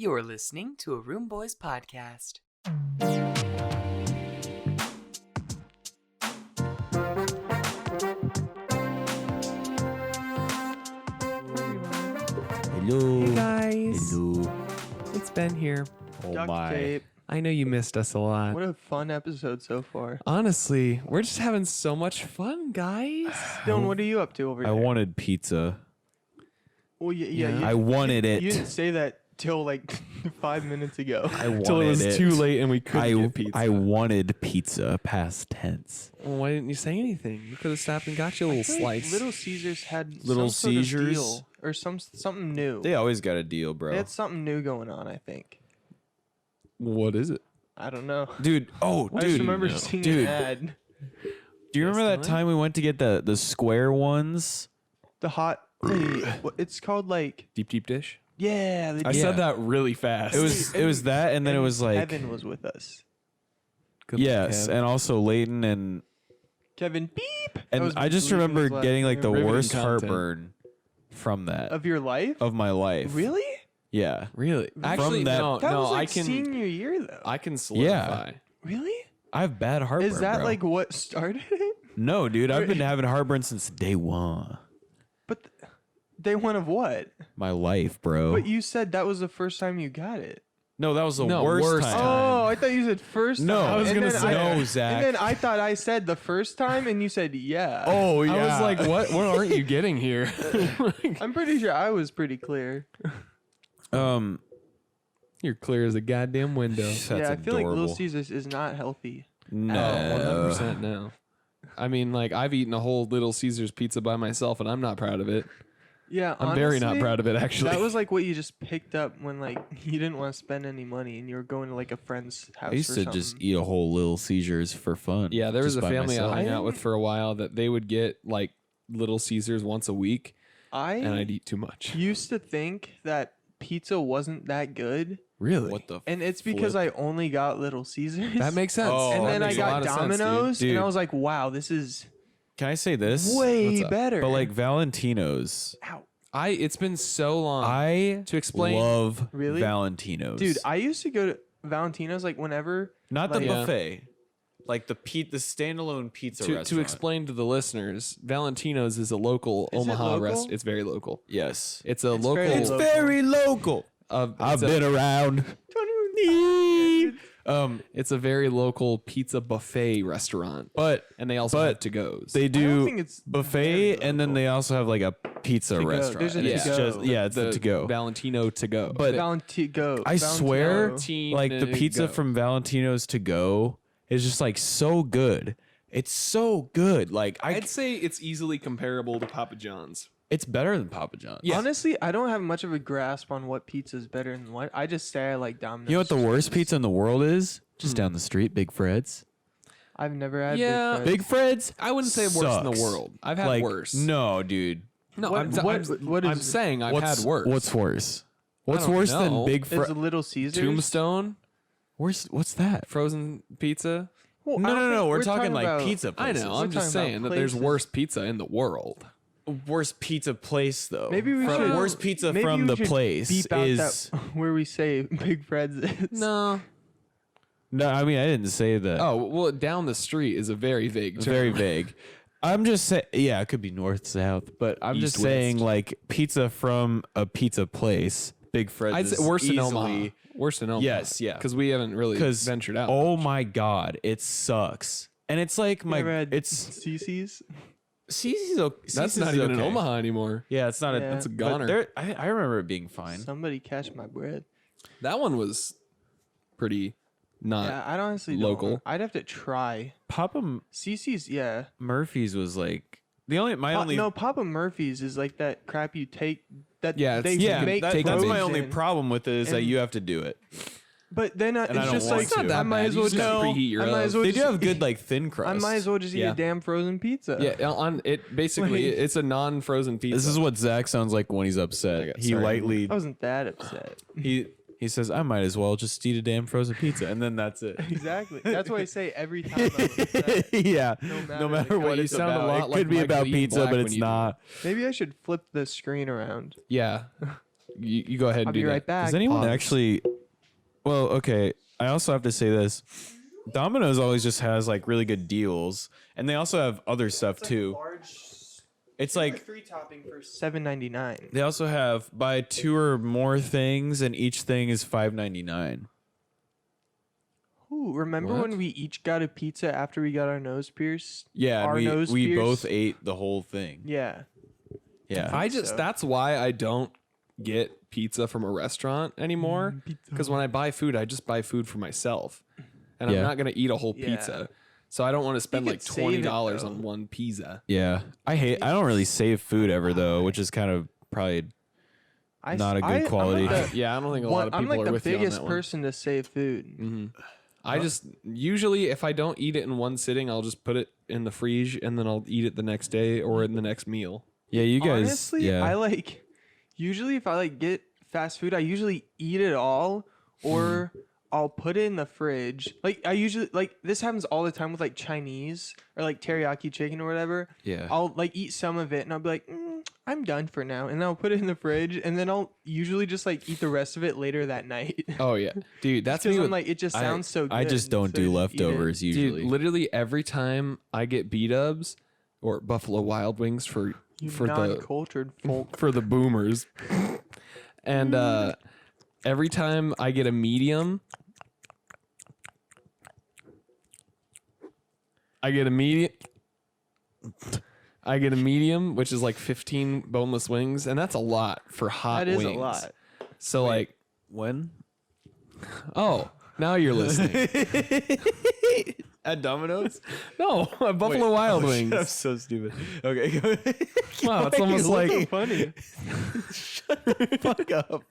You're listening to a Room Boys podcast. Hello. Hey guys, Hello. it's Ben here. Oh Duct my. tape. I know you missed us a lot. What a fun episode so far. Honestly, we're just having so much fun, guys. Dylan, what are you up to over I there? wanted pizza. Well, yeah. Yeah. You, I wanted it. You didn't say that till like 5 minutes ago. I wanted Till it was too late and we couldn't get pizza. I wanted pizza, past tense. Well, why didn't you say anything? You could have stopped and got you a little I feel like slice. Little Caesars had Little some sort of Caesars? deal or something new. They always got a deal, bro. They had something new going on. I think. What is it? I don't know. Dude, I just dude. remember seeing Dude. an ad. Do you remember that Dylan? time we went to get the square ones? The hot. It's called like. Deep dish? Yeah. I Yeah. said that really fast. It was that, and then it was like Kevin was with us. Good luck, yes, Kev. and also Leighton and Kevin beep. That and was I just Leighton's remember last getting like the name. Riveting worst content. heartburn from that Of your life. of my life. Really? Yeah. Really? Actually, that- no, That no. was like I can, senior year though. I can solidify. Really? I have bad heartburn. Is that bro. like what started it? No, dude, I've been Wait. having heartburn since day one. But day one of what? My life, bro. But you said that was the first time you got it. No, that was the No, worst, worst time. Oh, I thought you said first No, time. I was And gonna then say- No, Zach. And then I thought I said the first time, and you said yeah. Oh, yeah. I was like, what aren't you getting here? I'm pretty sure I was pretty clear. You're clear as a goddamn window. That's yeah, I feel like adorable. Little Caesars is not healthy. No. 100% no. I mean, like, I've eaten a whole Little Caesars pizza by myself, and I'm not proud of it. Yeah, I'm very not proud of it, actually. That was like what you just picked up when like you didn't want to spend any money and you were going to like a friend's house. I used or to something. just eat a whole Little Caesars for fun. Yeah, there was just a by family myself. I hung out with for a while that they would get, like, Little Caesars once a week, and I'd eat too much. used to think that pizza wasn't that good, Really? What the and it's because flip? I only got Little Caesars. That makes sense. Oh, and that then I makes a got lot of sense, dude. Domino's, Dude. and I was like, "Wow, this is Can I say this? way What's up? better." But like Valentino's, Ow. It's been so long. I to explain- love Really? Valentino's. Dude, I used to go to Valentino's like whenever. not the like- Yeah. buffet. Like the standalone pizza to restaurant. explain to the listeners, Valentino's is a local Is it Omaha local? restaurant. It's very local. Yes. It's a It's local. very It's local. very local. I've been around. It's a very local pizza buffet restaurant, But and they also but have to goes. they I don't do think it's buffet, very and then local. they also have like a pizza To go. restaurant. There's a and to it's go. just it's the to go. Valentino to go. But Valentino. I swear, Valentino like the pizza go. from Valentino's to go is just like so good. It's so good. Like I'd say it's easily comparable to Papa John's. it's better than Papa John's. Yeah. Honestly, I don't have much of a grasp on what pizza is better than what. I just say I like Domino's. You know what the worst cheese. pizza in the world is? Just down the street, Big Fred's. I've never had. Yeah, Big Fred's. Big Fred's. I wouldn't say worse in the sucks. world. I've had Like, worse. No, dude. no, What- I'm is- saying I've What's had worse. What's worse? What's don't worse know. than Big Is Fred? a Little Caesars. Tombstone What's that? frozen pizza? Well, No, I don't no, no. think We're talking like about- pizza I places. know. We're I'm just talking about saying that there's places. worse pizza in the world. Worst pizza place though. Maybe we should. worst pizza maybe from we the should place beep out is that where we say Big Fred's is. No. no. I mean, I didn't say that. Oh well, down the street is a very vague It's term. very vague. I'm just saying. Yeah, it could be north, south, but I'm just East, saying west. like pizza from a pizza place. Big Fred's. I'd is say worse in easily, Omaha. Worse in Omaha. Yes, yeah. Because we haven't really Because ventured out. oh my god, it sucks. And it's like You my ever had it's CC's. Cece's okay. That's Cece's not is even in okay. Omaha anymore. Yeah, it's not a. Yeah. That's a but goner. I remember it being fine. Somebody catch my bread. That one was pretty not. Yeah, I honestly local. don't. I'd have to try. Papa CC's, yeah. Murphy's was like the only No, Papa Murphy's is like that crap you take. That Yeah, it's- they yeah. make take That's on my these only frozen. problem with it is that and- you have to do it. But then And I it's don't just want like to. It's not that I might bad. as You well just just gotta preheat your I might oven. as well They do just have good like thin crust. I might as well just eat Yeah. a damn frozen pizza. Yeah, on it basically Like- it's a non-frozen pizza. This is what Zach sounds like when he's upset. He sorry. lightly I wasn't that upset. he says, "I might as well just eat a damn frozen pizza," and then that's it. Exactly. That's what I say every time I'm upset. Yeah, No no matter matter what you it's sound a about. lot It like could be Michael about Ian pizza, Black but when it's you do not. Maybe I should flip the screen around. Yeah. you go ahead and I'll do be that. right back. Does anyone Pause. actually? Well, okay. I also have to say this. Domino's always just has like really good deals, and they also have other stuff too. It's like 3 topping for $7.99. they also have buy 2 or more things, and each thing is $5.99. Ooh, remember What? when we each got a pizza after we got our nose pierced? Yeah, Our and nose we pierced? both ate the whole thing. Yeah. Yeah, I just so. that's why I don't get pizza from a restaurant anymore. Because when I buy food, I just buy food for myself, and Yeah. I'm not gonna eat a whole Yeah. pizza. So I don't want to spend could like save it, $20 though. on one pizza. yeah. I don't really save food ever though, which is kind of probably not a good quality. I'm like Yeah, I don't think a lot of I'm people like are the with you on biggest that one. person to save food. Mm-hmm. I just usually if I don't eat it in one sitting, I'll just put it in the fridge and then I'll eat it the next day or in the next meal. Yeah, you guys. Honestly, yeah. I like usually if I like get fast food, I usually eat it all or I'll put it in the fridge. Like I usually like this happens all the time with like Chinese or like teriyaki chicken or whatever. Yeah. I'll like eat some of it and I'll be like, I'm done for now, and then I'll put it in the fridge and then I'll usually just like eat the rest of it later that night. Oh yeah, dude, that's me. Because I'm With, like, it just sounds so good. I just don't so do I just eat it. leftovers usually. dude, literally every time I get B-dubs or Buffalo Wild Wings for You the non-cultured folk. for the boomers, and every time I get a medium, I get a medium, which is like 15 boneless wings, and that's a lot for hot That is wings. a lot. So like, When? oh, now you're listening. At Domino's? No, Buffalo Wild I'm Wings. so stupid. Okay, go ahead. Wow, it's almost like. Funny. Fuck up.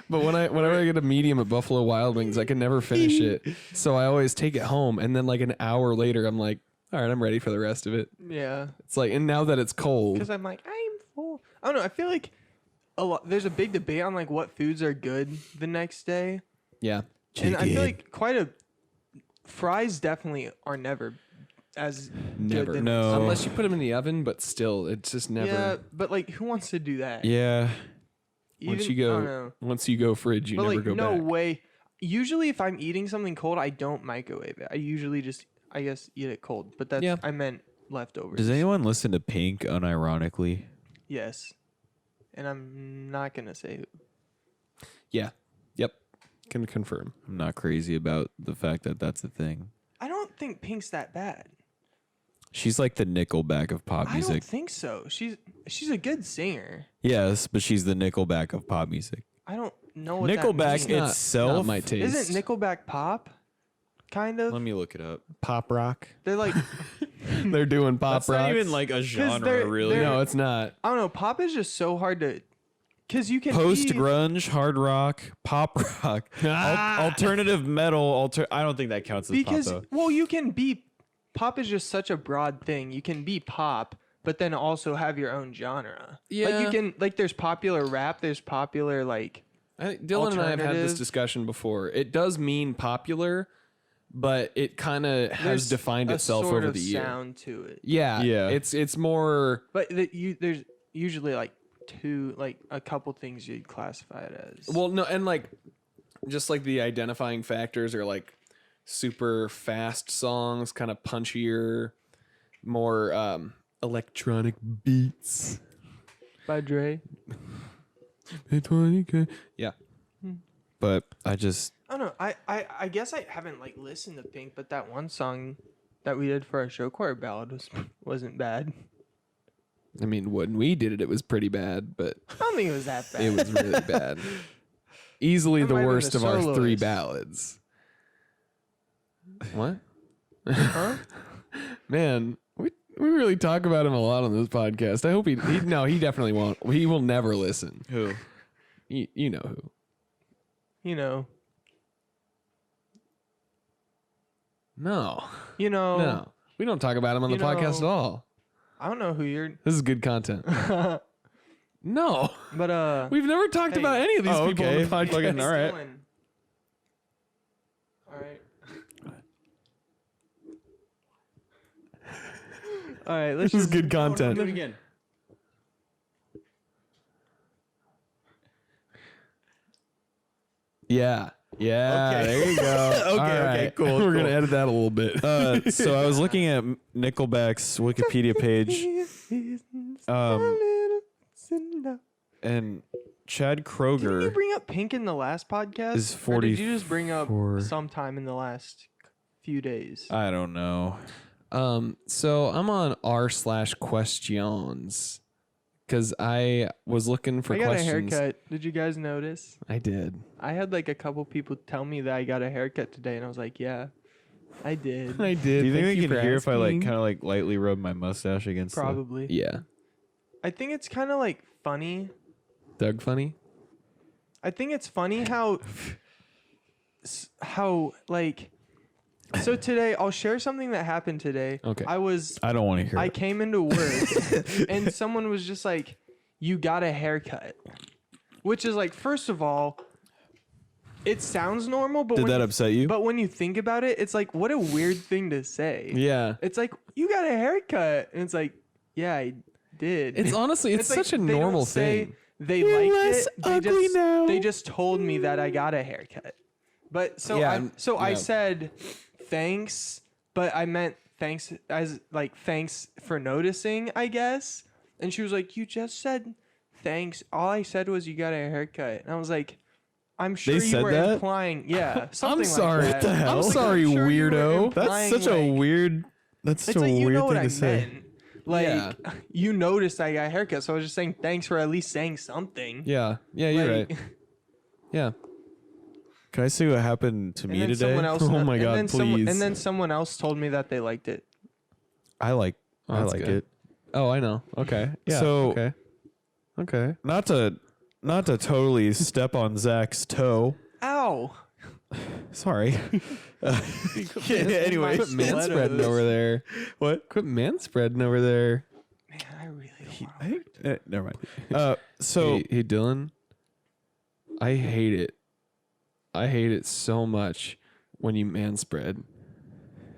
But whenever I get a medium at Buffalo Wild Wings, I can never finish it. So I always take it home, and then like an hour later, I'm like, all right, I'm ready for the rest of it. Yeah. It's like, and now that it's cold, Because I'm like, I'm full. I don't know. I feel like there's a big debate on like what foods are good the next day, yeah, and I feel like fries definitely are never as never. good the No. Unless you put them in the oven, but still, it's just never. Yeah, but like, who wants to do that? Yeah. Once Even- you I don't go, know. once you go fridge, you But never like, go no back. way. Usually, if I'm eating something cold, I don't microwave it. I usually just, I guess, eat it cold. But that's Yeah. I meant leftovers. Does anyone listen to Pink unironically? Yes. And I'm not gonna say who. Yeah, yep, can confirm. I'm not crazy about the fact that that's a thing. I don't think Pink's that bad. She's like the Nickelback of pop I don't music. think so. She's a good singer. Yes, but she's the Nickelback of pop music. I don't know what Nickelback that means. Not itself. my taste. Isn't Nickelback pop? Kind of. Let me look it up. pop rock? They're like, They're doing pop That's rock. not even like a genre, they're- really. they're- No, it's not. I don't know. Pop is just so hard to, because you can Post be- grunge, hard rock, pop rock, alternative metal. I don't think that counts as because pop well, you can be. Pop is just such a broad thing. You can be pop, but then also have your own genre. Like Yeah. you can like. There's popular rap. There's popular like. I think Dylan and I have had this Alternative. discussion before. It does mean popular, but it kind of has There's defined a itself sort over of the year. sound to it. Yeah, Yeah. It's more. But there's usually like a couple things you'd classify it as. Well, no, and like just like the identifying factors are like super fast songs, kind of punchier, more electronic beats. by Dre. Yeah. But I just I don't know. I guess I haven't like listened to Pink, but that one song that we did for our show choir ballad wasn't bad. I mean, when we did it, it was pretty bad, but I don't think it was that bad. it was really bad. Easily That the might have been worst the of our three soloist. ballads. What? Huh? Man, we really talk about him a lot on this podcast. I hope he definitely won't. He will never listen. who? You know who. You know. No. No. No. We don't talk about him on the You podcast at know- all. I don't know who you're. This is good content. No. But We've never talked Hey. about any of these Oh, people okay. on the podcast. Fucking all right. All right. All right. Let's This is just good content. Do it again. Yeah. Yeah. Okay. There you go. Okay, cool, We're gonna cool. edit that a little bit. So I was looking at Nickelback's Wikipedia page, and Chad Didn't you Kroger. bring up Pink in the last podcast? Is Or did you just bring up 44. sometime in the last few days? I don't know. So I'm on r/questions because I was looking for I got questions. a haircut. Did you guys notice? I did. I had like a couple people tell me that I got a haircut today, and I was like, yeah, I did. I did. Do you think Thank they can for hear if I like asking. kind of like lightly rub my mustache against? the- Probably. Yeah. I think it's kind of like funny. Doug funny? I think it's funny how like. So today, I'll share something that happened today. Okay. I don't want to hear. I it. came into work and someone was just like, "You got a haircut," which is like, first of all, it sounds normal, but Did when that you, upset you? but when you think about it, it's like, what a weird thing to say. Yeah. It's like, you got a haircut, and it's like, yeah, I did. It's honestly, it's like, such a they don't normal say thing. They liked less it. ugly now. They just told me that I got a haircut. But so Yeah, I yeah. said thanks, but I meant thanks as like thanks for noticing, I guess. And she was like, "You just said thanks. All I said was you got a haircut." And I was like, "I'm sure They you said were that? implying, yeah, something I'm sorry. like What that. the hell? I was I'm sorry, sure you were weirdo. That's implying, such a like- weird. That's such It's a like, you weird know what thing I to say. meant. Like, Yeah. you noticed I got a haircut, so I was just saying thanks for at least saying something. Yeah. Yeah, you're Like, right. Yeah. Can I see what happened to and me then today? someone else, Oh my and God, then please. and then someone else told me that they liked it. I like. Oh, I that's like good. it. Oh, I know. Okay. Yeah. So- okay. Okay. Not to totally step on Zach's toe. Ow! Sorry. Anyway, Quit manspreading over there. what? Quit manspreading over there. Man, I really don't want I think, never mind. So Hey, Dylan. I hate it. I hate it so much when you manspread.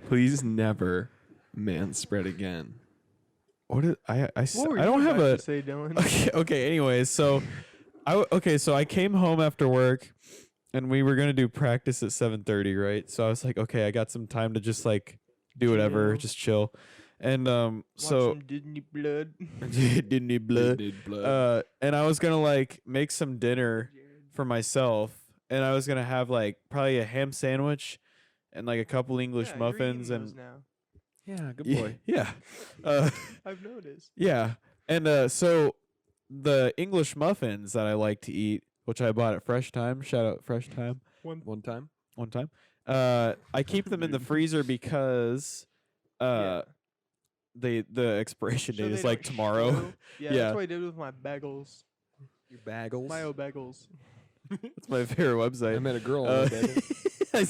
Please never manspread again. what is I What were I you don't have about a to say, Dylan. okay. Anyways, so so I came home after work, and we were gonna do practice at 7:30, right? So I was like, okay, I got some time to just like do whatever, Chill. just chill, and Watch so some Disney blood. didn't need blood. Did blood. And I was gonna like make some dinner for myself, and I was gonna have like probably a ham sandwich and like a couple English Yeah, you're eating muffins those and now. Yeah, good yeah, boy. yeah. I've noticed. Yeah. And so the English muffins that I like to eat, which I bought at Fresh Time, shout out Fresh Time One time. one time. I keep them in the freezer because Yeah. the expiration So date they is like don't tomorrow. show. Yeah, Yeah. that's what I did with my bagels. Your bagels. My bagels. That's my favorite website. I met a girl on Uh, a bagel. I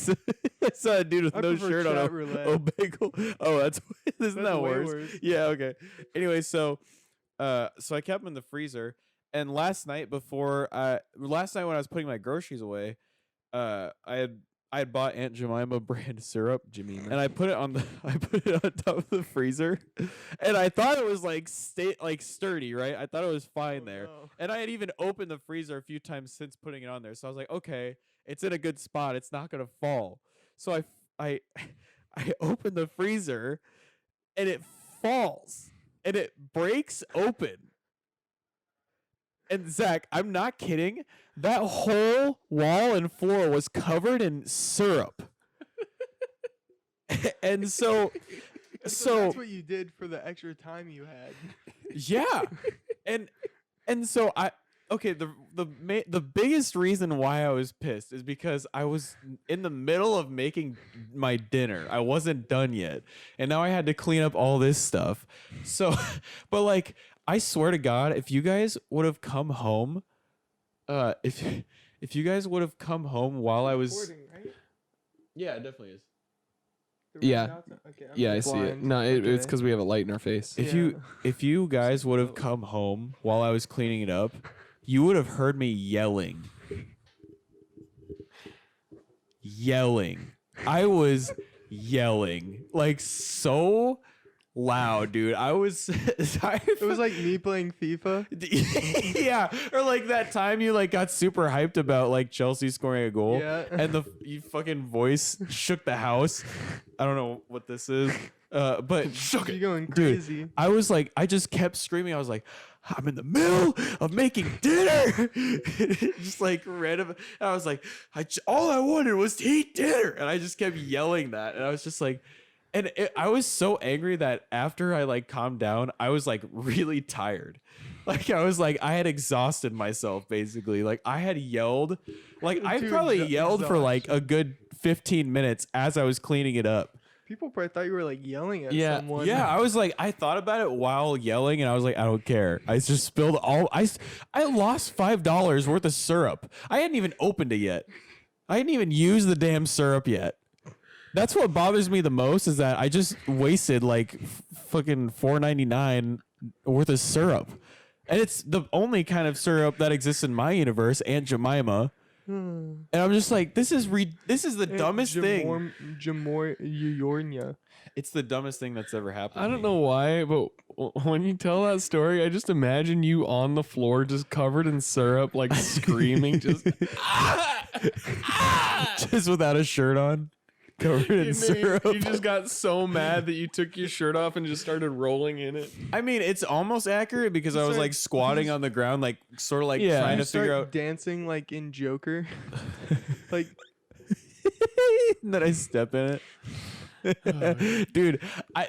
saw a dude with I no prefer shirt on chat a roulette. bagel. Oh, isn't That's that way worse? worse. Yeah, okay. Anyway, so I kept them in the freezer, and last night when I was putting my groceries away, I had bought Aunt Jemima brand syrup, and I put it on top of the freezer, and I thought it was like sturdy, right? I thought it was fine Oh, there. no. And I had even opened the freezer a few times since putting it on there. So I was like, okay, it's in a good spot. It's not going to fall. So I opened the freezer and it falls and it breaks open. And Zach, I'm not kidding. That whole wall and floor was covered in syrup. And so that's what you did for the extra time you had. yeah. And so the biggest reason why I was pissed is because I was in the middle of making my dinner. I wasn't done yet. And now I had to clean up all this stuff. So but like I swear to God, if you guys would have come home if you guys would have come home while I was Right? Yeah, it definitely is. Yeah. Okay, I'm Yeah, I see it. No, it's Okay. because we have a light in our face. If you guys would have come home while I was cleaning it up, you would have heard me yelling. I was yelling like so loud, dude. I was It was like me playing FIFA. yeah, or like that time you like got super hyped about like Chelsea scoring a goal, Yeah. and the you fucking voice shook the house. I don't know what this is, but shook You're it, going dude. crazy. I was like, I just kept screaming. I was like, I'm in the middle of making dinner, just like random. And I was like, all I wanted was to eat dinner, and I just kept yelling that, and I was just like. And I was so angry that after I like calmed down, I was like really tired. Like I was like I had exhausted myself basically. Like I had yelled, like I Dude, probably yelled for like a exhaustion. good 15 minutes as I was cleaning it up. People probably thought you were like yelling at Yeah, someone. Yeah, I was like I thought about it while yelling, and I was like I don't care. I just spilled all I lost $5 worth of syrup. I hadn't even opened it yet. I hadn't even used the damn syrup yet. That's what bothers me the most is that I just wasted like fucking $4.99 worth of syrup. And it's the only kind of syrup that exists in my universe, Aunt Jemima. And I'm just like, this is the dumbest thing. Jamornia. It's the dumbest thing that's ever happened. I to don't me. know why, but when you tell that story, I just imagine you on the floor, just covered in syrup, like screaming, just Just without a shirt on, covered in You syrup. just got so mad that you took your shirt off and just started rolling in it. I mean, it's almost accurate because I was like squatting on the ground, like sort of like Yeah. trying You to figure start out. dancing like in Joker. Like And then I step in it. Dude,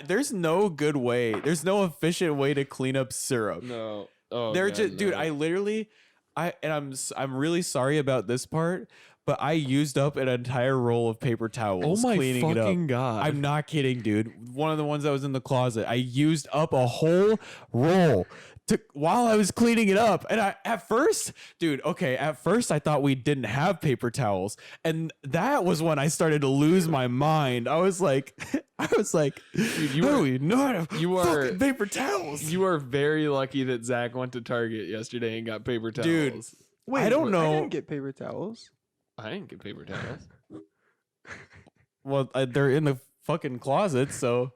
there's no good way. There's no efficient way to clean up syrup. No. Oh, They're God, just, dude. no. I literally, I'm really sorry about this part, but I used up an entire roll of paper towels Oh my cleaning it up. fucking God. I'm not kidding, dude. One of the ones that was in the closet, I used up a whole roll while I was cleaning it up. And at first I thought we didn't have paper towels. And that was when I started to lose my mind. I was like, Dude, you are we not have you are- fucking paper towels? You are very lucky that Zach went to Target yesterday and got paper towels. Dude. wait, I don't I know. didn't get paper towels. I didn't get paper towels. Well, they're in the fucking closet, so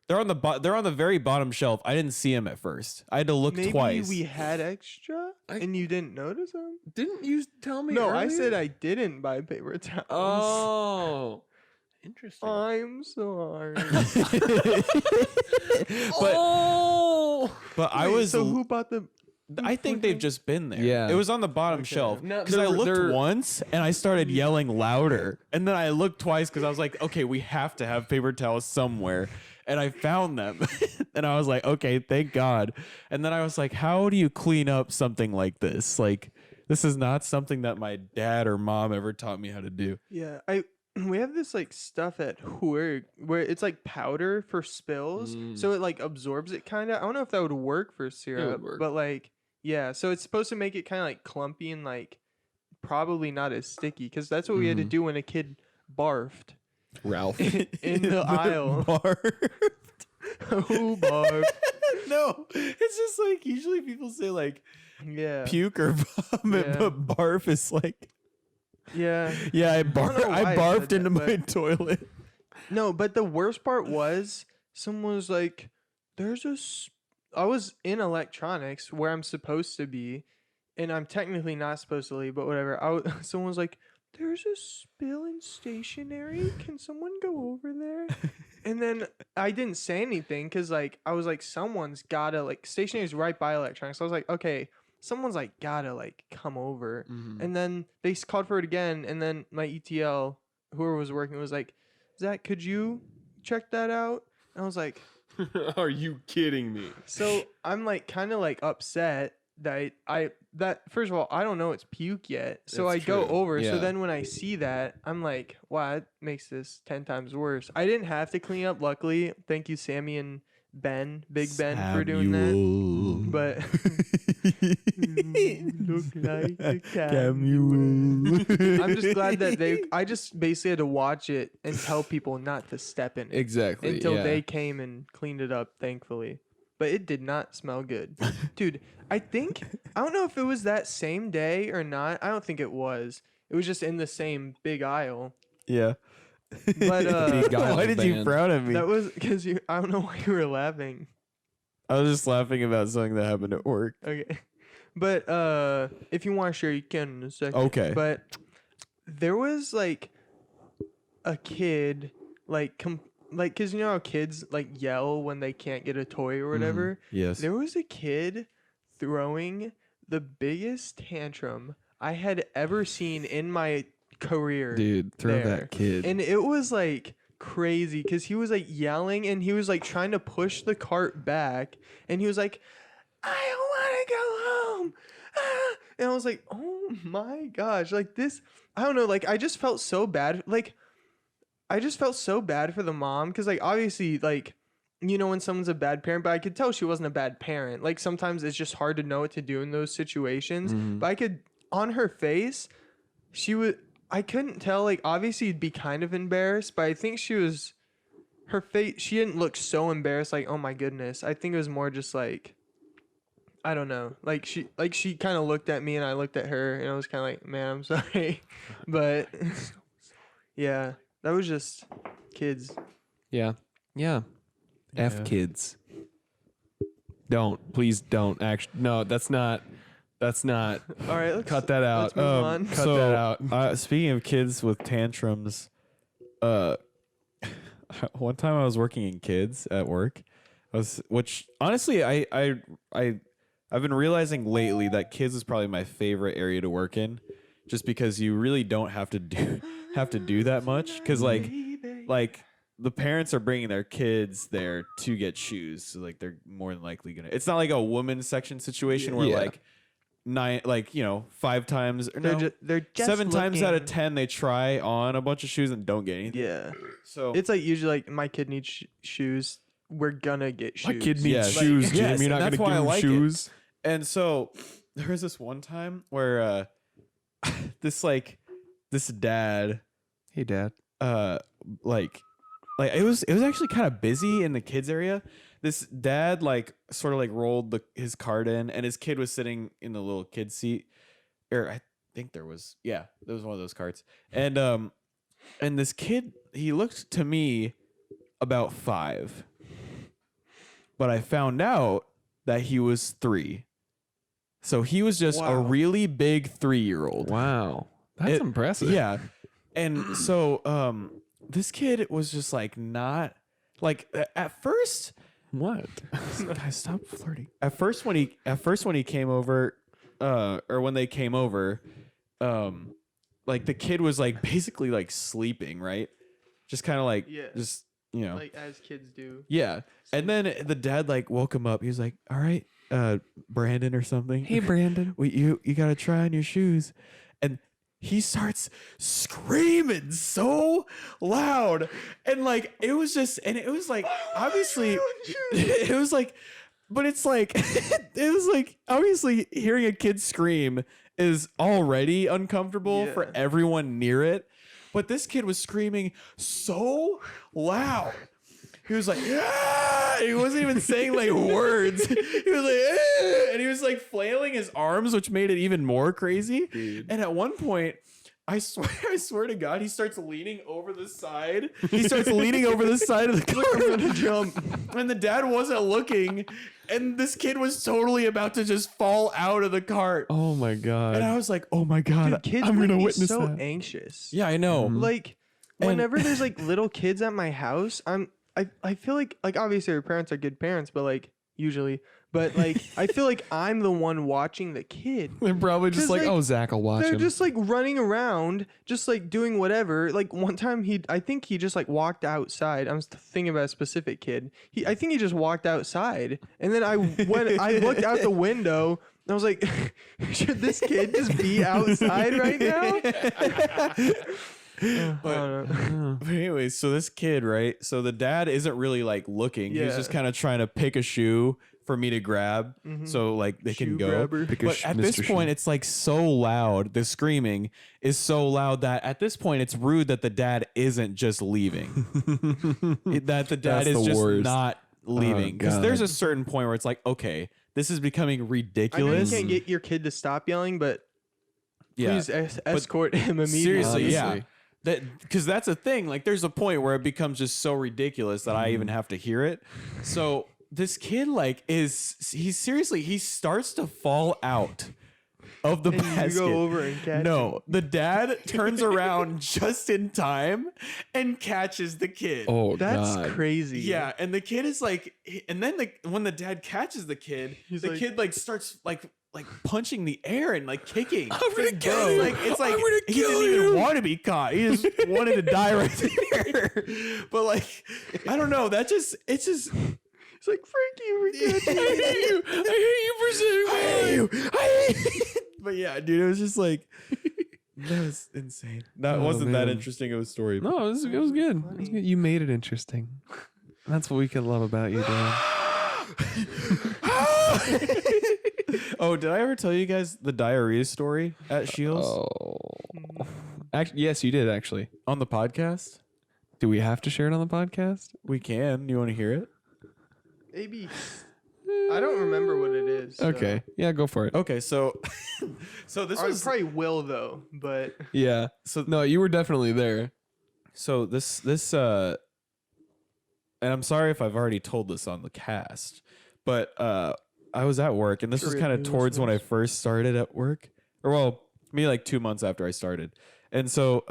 they're on the very bottom shelf. I didn't see them at first. I had to look Maybe twice. we had extra and you didn't notice them. Didn't you tell me? No, I earlier? said I didn't buy paper towels. Oh, interesting. I'm sorry. but oh, I Wait, was. So who bought the? I think they've just been there. Yeah. It was on the bottom Okay. shelf. No, Because I they're- looked they're- once and I started yelling louder. And then I looked twice because I was like, okay, we have to have paper towels somewhere. And I found them. And I was like, okay, thank God. And then I was like, how do you clean up something like this? Like, this is not something that my dad or mom ever taught me how to do. Yeah, we have this like stuff at work where it's like powder for spills, so it like absorbs it kind of. I don't know if that would work for syrup, work. but like yeah, so it's supposed to make it kind of like clumpy and like probably not as sticky because that's what we had to do when a kid barfed Ralph. in the aisle. Who barfed? No, it's just like usually people say like Yeah, puke or vomit, Yeah. but barf is like, yeah. yeah, I know why I barfed said into that, my but- toilet. No, but the worst part was someone was like, "There's a." I was in electronics where I'm supposed to be, and I'm technically not supposed to leave, but whatever. Someone was like, "There's a spill in stationery. Can someone go over there?" And then I didn't say anything because like I was like, "Someone's gotta like stationery's right by electronics." So I was like, "Okay, someone's like gotta like come over." And then they called for it again, and then my ETL, whoever was working, was like, "Zach, could you check that out?" And I was like, Are you kidding me? so I'm like kind of like upset that that first of all, I don't know it's puke yet. So That's I go true. over. Yeah. So then when I see that, I'm like, wow, that makes this 10 times worse. I didn't have to clean up, luckily. Thank you, Sammy and Ben, Big Ben, for doing that. But look like a I'm just glad that I just basically had to watch it and tell people not to step in it Exactly. until yeah. they came and cleaned it up, thankfully. But it did not smell good. Dude, I don't know if it was that same day or not. I don't think it was. It was just in the same big aisle. Yeah. But Beguiled why did you band. frown at me? that was because you. I don't know why you were laughing. I was just laughing about something that happened at work. Okay. But if you want to share, you can in a second. Okay. But there was like a kid, like cause you know how kids like yell when they can't get a toy or whatever. Yes. There was a kid throwing the biggest tantrum I had ever seen in my career. Dude, throw there. that kid. And it was like crazy because he was like yelling and he was like trying to push the cart back and he was like, I don't want to go home. Ah. And I was like, oh my gosh, like this, I don't know, like I just felt so bad. Like I just felt so bad for the mom because like obviously like, you know, when someone's a bad parent, but I could tell she wasn't a bad parent. Like sometimes it's just hard to know what to do in those situations. But I could, on her face, I couldn't tell, like obviously you'd be kind of embarrassed, but I think her face, she didn't look so embarrassed like, oh my goodness. I think it was more just like, I don't know. Like she kind of looked at me and I looked at her and I was kind of like, man, I'm sorry. But yeah, that was just kids. Yeah. F Yeah. kids. Please don't. Actually, no, that's not. All right, let's Cut that out. Let's move on. Cut that out. Speaking of kids with tantrums, one time I was working in kids at work, which honestly I've been realizing lately that kids is probably my favorite area to work in, just because you really don't have to do that much, because like the parents are bringing their kids there to get shoes, so like they're more than likely gonna. It's not like a women's section situation where Yeah. like 5 times or They're just 7 times out of looking. 10 they try on a bunch of shoes and don't get anything. Yeah. So It's like usually like my kid needs shoes. We're gonna get shoes. My kid needs Yes. shoes, Like, Jim. yes, You're and not that's gonna why I give him like it. shoes. and so there was this one time where this dad Hey, Dad. like it was actually kind of busy in the kids area. This dad like sort of like rolled his cart in and his kid was sitting in the little kid seat, or I think there was one of those carts. And this kid, he looked to me about 5, but I found out that he was 3. So he was just a Wow. really big 3-year-old. Wow, that's It- impressive. Yeah. And so this kid was just like not like at first. What? Guys, stop flirting. At first when he came over, or when they came over, like the kid was like basically like sleeping, right? Just kind of like Yeah. just, you know. Like as kids do. Yeah. And then the dad like woke him up. He was like, "All right, Brandon or something. Hey, Brandon. you got to try on your shoes." And he starts screaming so loud, and like it was like obviously it was like, but it's like it was like obviously hearing a kid scream is already uncomfortable for Yeah. everyone near it, but this kid was screaming so loud. He was like, "Yeah!" He wasn't even saying like words. He was like, "Ah!" And he was like flailing his arms, which made it even more crazy. Dude. And at one point, I swear to God, he starts leaning over the side. He starts leaning over the side of the car. I'm gonna jump. And the dad wasn't looking, and this kid was totally about to just fall out of the cart. Oh my God. And I was like, "Oh my God, Dude, kids I'm make gonna me witness so that." anxious. Yeah, I know. Like And- whenever there's like little kids at my house, I feel like obviously our parents are good parents, but like usually, but like I feel like I'm the one watching the kid. They're probably just 'Cause, like, like, oh, Zach will watch They're him. just like running around, just like doing whatever. Like one time I think he just like walked outside. I'm thinking about a specific kid. I think he just walked outside, and then I looked out the window. And I was like, should this kid just be outside right now? I don't know. But anyways, so this kid, right? So the dad isn't really like looking. He's Yeah. just kind of trying to pick a shoe for me to grab, so like they can Shoe go. grabber. Pick a But at this Mr. point, Shoe. it's like so loud. The screaming is so loud that at this point, it's rude that the dad isn't just leaving. That the dad That's is the just worst. not leaving, because God. there's a certain point where it's like, okay, this is becoming I know you ridiculous. can't get your kid to stop yelling, but Yeah. please escort him immediately. Seriously, yeah. Honestly. because that's a thing. Like, there's a point where it becomes just so ridiculous that I even have to hear it. So this kid, like, he starts to fall out of the And basket. you go over and catch him. No, the dad turns around just in time and catches the kid. Oh, That's God. crazy. Yeah, and the kid is like, and then when the dad catches the kid, He's the like- kid like starts like punching the air and like kicking. I'm gonna Like, kill bro, you. like it's like I'm gonna he kill didn't even you. want to be caught. He just wanted to die right there. But like, I don't know. It's just It's like Frankie, we're good. I hate you. I hate you. But yeah, dude, it was just like that was insane. That Oh, wasn't that man. interesting of a story. No, it was good. It was good. You made it interesting. That's what we could love about you, Dan. Oh, did I ever tell you guys the diarrhea story at Shields Oh. Actually, yes, you did, actually. on the podcast? Do we have to share it on the podcast? We can. You want to hear it? Maybe. I don't remember what it is. so- Okay. Yeah, go for it. Okay, so this I was probably will though, but Yeah. so No, you were definitely there. so this and I'm sorry if I've already told this on the cast, but I was at work, and this was Sure, kind of it was towards when I once. first started at work, or well, maybe like 2 months after I started, and so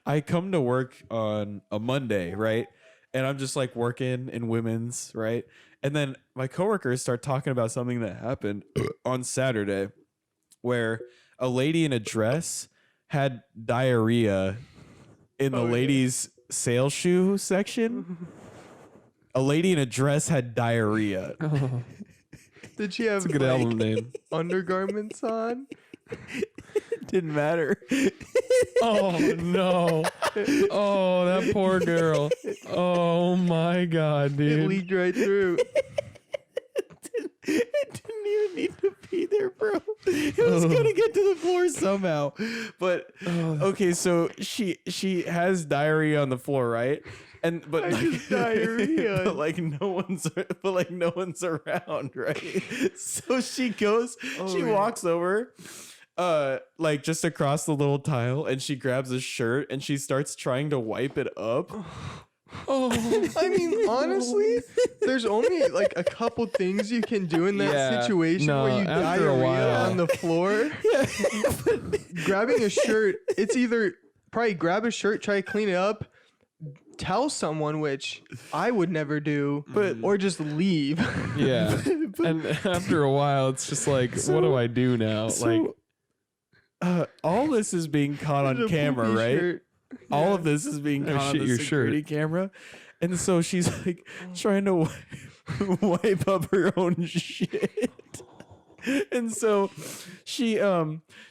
I come to work on a Monday, right? And I'm just like working in women's, right? And then my coworkers start talking about something that happened on Saturday where a lady in a dress had diarrhea in the Oh, yeah. ladies' sale shoe section. A lady in a dress had diarrhea. Oh, did she have that's a good like, album name. undergarments on? Didn't matter. Oh, no. Oh, that poor girl. Oh, my God, It dude. leaked right through. It didn't even need to be there, bro. It was gonna get to the floor somehow. But okay, so she has diarrhea on the floor, right? But I just diarrhea. but no one's around, right? So she goes, she yeah. walks over, like just across the little tile, and she grabs a shirt and she starts trying to wipe it up. Oh, I mean, honestly, there's only like a couple things you can do in that Yeah, situation no, where you after a diarrhea while. on the floor. Grabbing a shirt, it's either probably grab a shirt, try to clean it up, tell someone, which I would never do, or just leave. yeah. And after a while, it's just like, what do I do now? All this is being caught on There's a camera, poopy right? shirt. All of this is being Oh, caught on shit, the your security shirt. camera, and so she's like trying to wipe up her own shit, and so she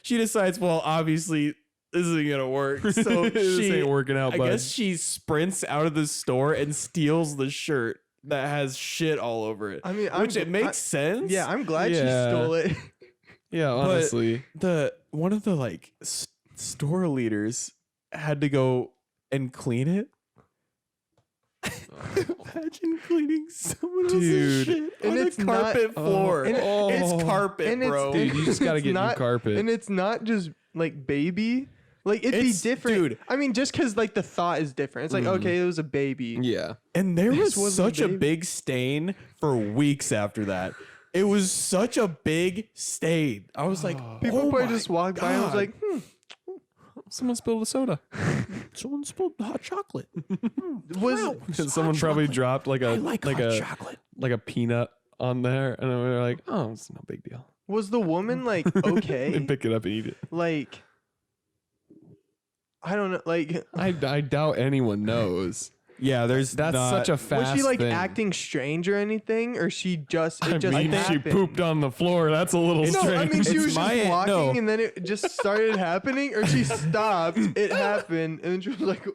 decides, well, obviously this isn't gonna work, so This she ain't working out, I bud. guess she sprints out of the store and steals the shirt that has shit all over it. I mean, which it makes sense. Yeah, I'm glad she Yeah. stole it. Yeah, honestly. One of the like store leaders had to go and clean it. Imagine cleaning someone else's Dude. shit And on it's the not- carpet floor. and it's Oh. carpet, and it's- bro. Dude, you just gotta It's get new not- carpet. And it's not just like baby. Like it'd It's- be different. dude. I mean, just because like the thought is different. It's like, okay, it was a baby. Yeah. And there This was wasn't such a baby. big stain for weeks after that. It was such a big stain. I was like, People oh probably my just walked by and was God. like, Someone spilled a soda. Someone spilled hot chocolate. was And someone probably dropped like a I like hot a chocolate. like a peanut on there, and we were like, "Oh, it's no big deal." was the woman like okay? And pick it up and eat it. Like I don't know. Like I doubt anyone knows. Yeah, there's That's not, such a fast. was she like thing. acting strange or anything, or she just I it just mean, she happened? pooped on the floor. That's a little No, strange. I mean she It's was my- just walking no. and then it just started happening, or she stopped, it happened, and then she was like,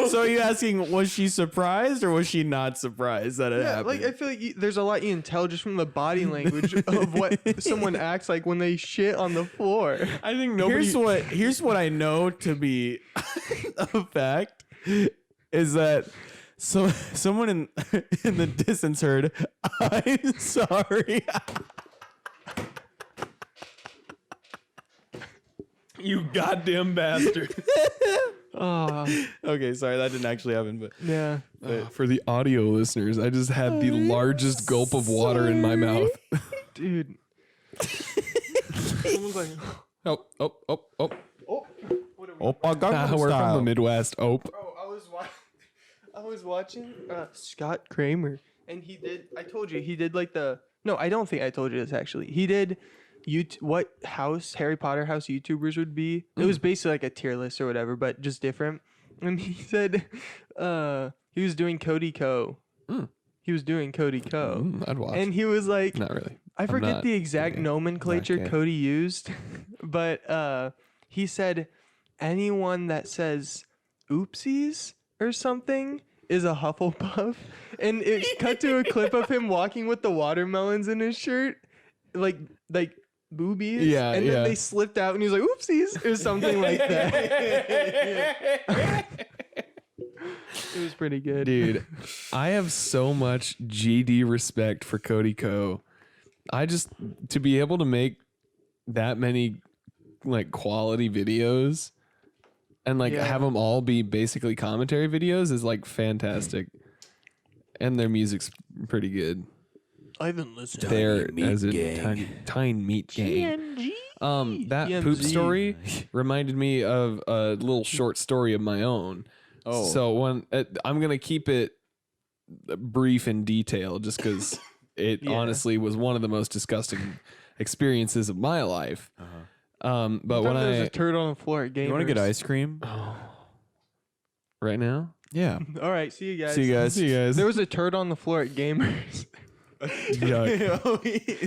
So are you asking, was she surprised or was she not surprised that it yeah, happened? like I feel like there's a lot you can tell just from the body language of what someone acts like when they shit on the floor. I think nobody. here's what I know to be a fact is that someone in the distance heard, "I'm sorry." You goddamn bastard. Okay, sorry, that didn't actually happen, but Yeah. For the audio listeners, I just had the largest gulp of water in my mouth. Dude. Someone's like, Oh. Oppa Gangnam We're from the Style. Midwest. Oh. oh, I was watching Scott Kramer, and he did. I told you he did like the. No, I don't think I told you this actually. He did. What house Harry Potter house YouTubers would be? It was basically like a tier list or whatever, but just different. And he said, he was doing Cody Co. He was doing Cody Co. I'd watch. And he was like, Not really. I I'm forget not the exact gay. nomenclature Not gay. Cody used, but he said anyone that says oopsies or something is a Hufflepuff. And it cut to a clip of him walking with the watermelons in his shirt, like boobies. Yeah, And then yeah. they slipped out and he was like, oopsies, or something like that. It was pretty good. Dude, I have so much GD respect for Cody Co. To be able to make that many like quality videos and like Yeah. have them all be basically commentary videos is like fantastic. And their music's pretty good. I haven't listened There as a Tiny Meat Gang. That poop TMZ. story reminded me of a little short story of my own. Oh. So I'm gonna keep it brief and detailed, just because it Yeah. honestly was one of the most disgusting experiences of my life. But when there was I a turd on the floor at Gamers. You want to get ice cream? right now, Yeah. All right, see you guys. See you guys. see you guys. There was a turd on the floor at Gamers.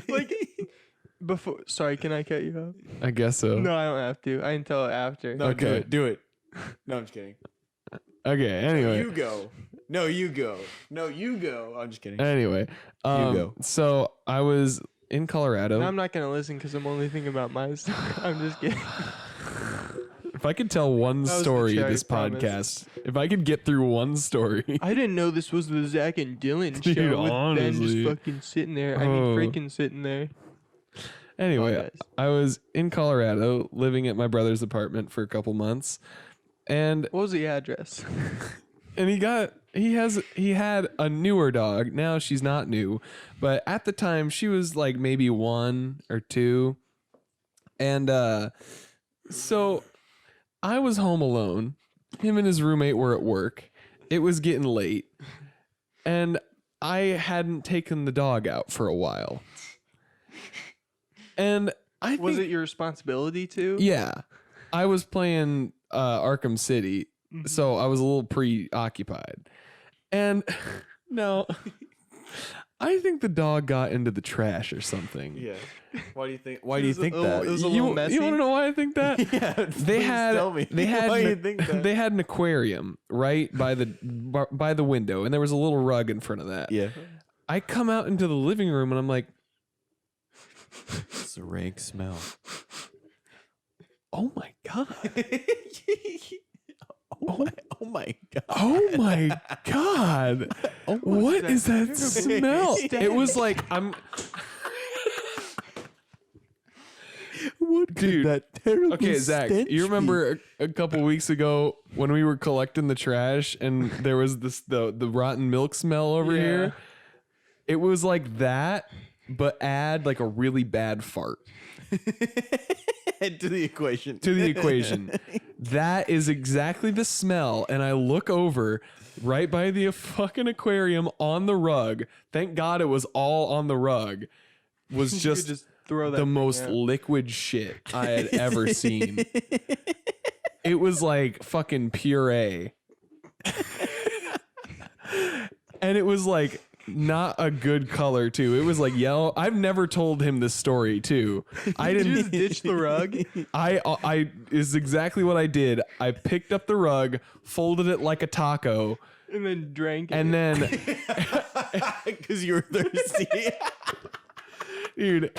Like before. Sorry, can I cut you off? I guess so. No, I don't have to. I can tell it after. No, do Okay. it. Do it. No, I'm just kidding. Okay. Anyway. You go. No, you go. No, you go. I'm just kidding. Anyway. go. So I was in Colorado. Now I'm not gonna listen because I'm only thinking about my story. I'm just kidding. If I could tell one That was the story cherry, this promise. podcast, if I could get through one story, I didn't know this was the Zach and Dylan Dude, show with Ben honestly. just fucking sitting there. I mean, Oh. freaking sitting there. Anyway, guys. I was in Colorado living at my brother's apartment for a couple months, and What was the address? he had a newer dog. Now she's not new, but at the time she was like maybe 1 or 2. And so I was home alone. Him and his roommate were at work. It was getting late, and I hadn't taken the dog out for a while. And I Was think, it your responsibility to? yeah, I was playing Arkham City, Mm-hmm. so I was a little preoccupied. And no, I think the dog got into the trash or something. Yeah. Why do you think? Why do It you was a think little- that? it was a You, little messy. want to know why I think that? yeah. They please had Tell me. they had Why an, do you think that? they had an aquarium right by the window, and there was a little rug in front of that. Yeah. I come out into the living room and I'm like, It's a rank smell. oh my god, Oh my god. oh my god, what is that smell? It was like What Dude. that terrible Okay, Zach, stench you be? remember a couple weeks ago when we were collecting the trash and there was the rotten milk smell over Yeah. here? It was like that, but add like a really bad fart to the equation. to the equation. That is exactly the smell. And I look over right by the fucking aquarium on the rug. Thank God it was all on the rug. Was You could just throw that the thing most out. liquid shit I had ever seen. It was like fucking puree. And it was like not a good color too. It was like yellow. I've never told him this story too. I Did you didn't just ditch the rug? I is exactly what I did. I picked up the rug, folded it like a taco, And then drank it. and then Because you were thirsty. dude,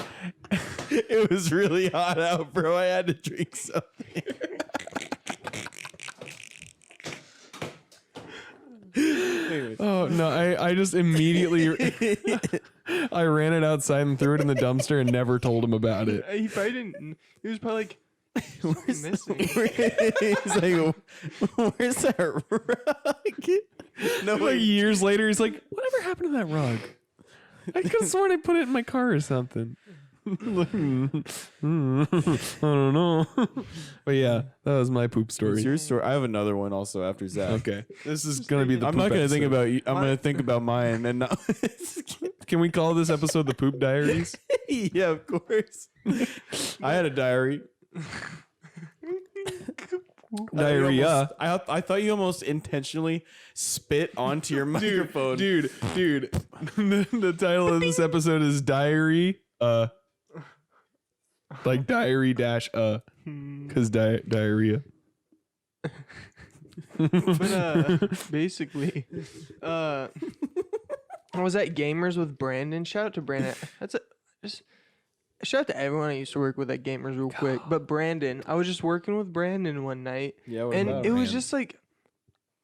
It was really hot out, bro. I had to drink something. oh no, I just immediately I ran it outside and threw it in the dumpster and never told him about it. He probably didn't. He was probably like, Where's missing. He's like, where's that rug? No, Like years later, he's like, "Whatever happened to that rug? I could have sworn I put it in my car or something." I don't know. But yeah, that was my poop It's story. your story. I have another one also after Zach. Okay, this is gonna be the. I'm poop not gonna think episode. about you. I'm gonna think about mine and not. Can we call this episode the Poop Diaries? Yeah, of course. I had a diary. Diarrhea. I thought you almost intentionally spit onto your microphone. Dude. The title of this episode is Diary. Like diary dash because diarrhea. But basically, I was at Gamers with Brandon. Shout out to Brandon. Just shout out to everyone I used to work with at Gamers real quick. But Brandon, I was just working with Brandon one night, Yeah, what and about, it was man? just like,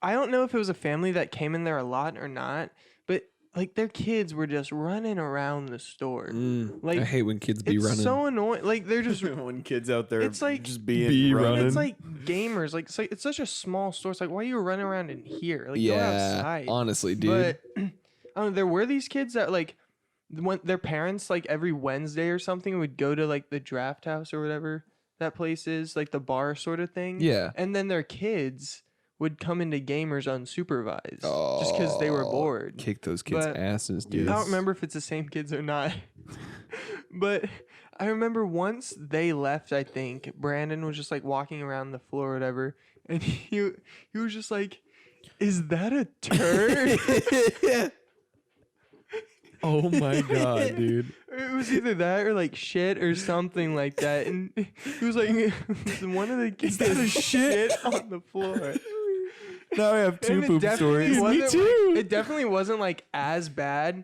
I don't know if it was a family that came in there a lot or not, but like their kids were just running around the store. Like I hate when kids be it's running. so annoying. Like they're just when kids out there, It's like just being be running. running. It's like Gamers. Like it's such a small store. It's like, why are you running around in here? Like go yeah, outside. honestly, dude. But I don't know, there were these kids that like when their parents like every Wednesday or something would go to like the draft house or whatever that place is, like the bar sort of thing. Yeah. And then their kids would come into Gamers unsupervised just because they were Oh, bored. Kick those kids' But- asses, dude. I don't remember if it's the same kids or not. But I remember once they left, I think, Brandon was just like walking around the floor or whatever. And he was just like, is that a turd? Oh my god, dude. Or it was either that or like shit or something like that. And he was like, one of the kids had shit on the floor. Now I have two And it poop definitely stories. wasn't, Me too. It definitely wasn't like as bad.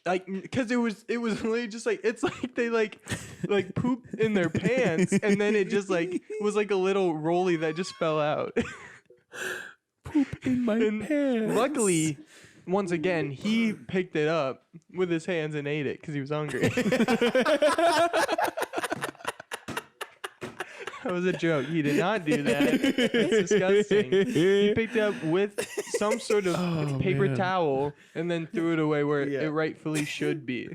Like, cause it was literally just like, it's like they like pooped in their pants and then it just like was like a little rolly that just fell out. Poop in my And pants. luckily, once again, he picked it up with his hands and ate it because he was hungry. That was a joke. He did not do that. It's disgusting. He picked it up with some sort of Oh, paper man. towel and then threw it away where Yeah. it rightfully should be.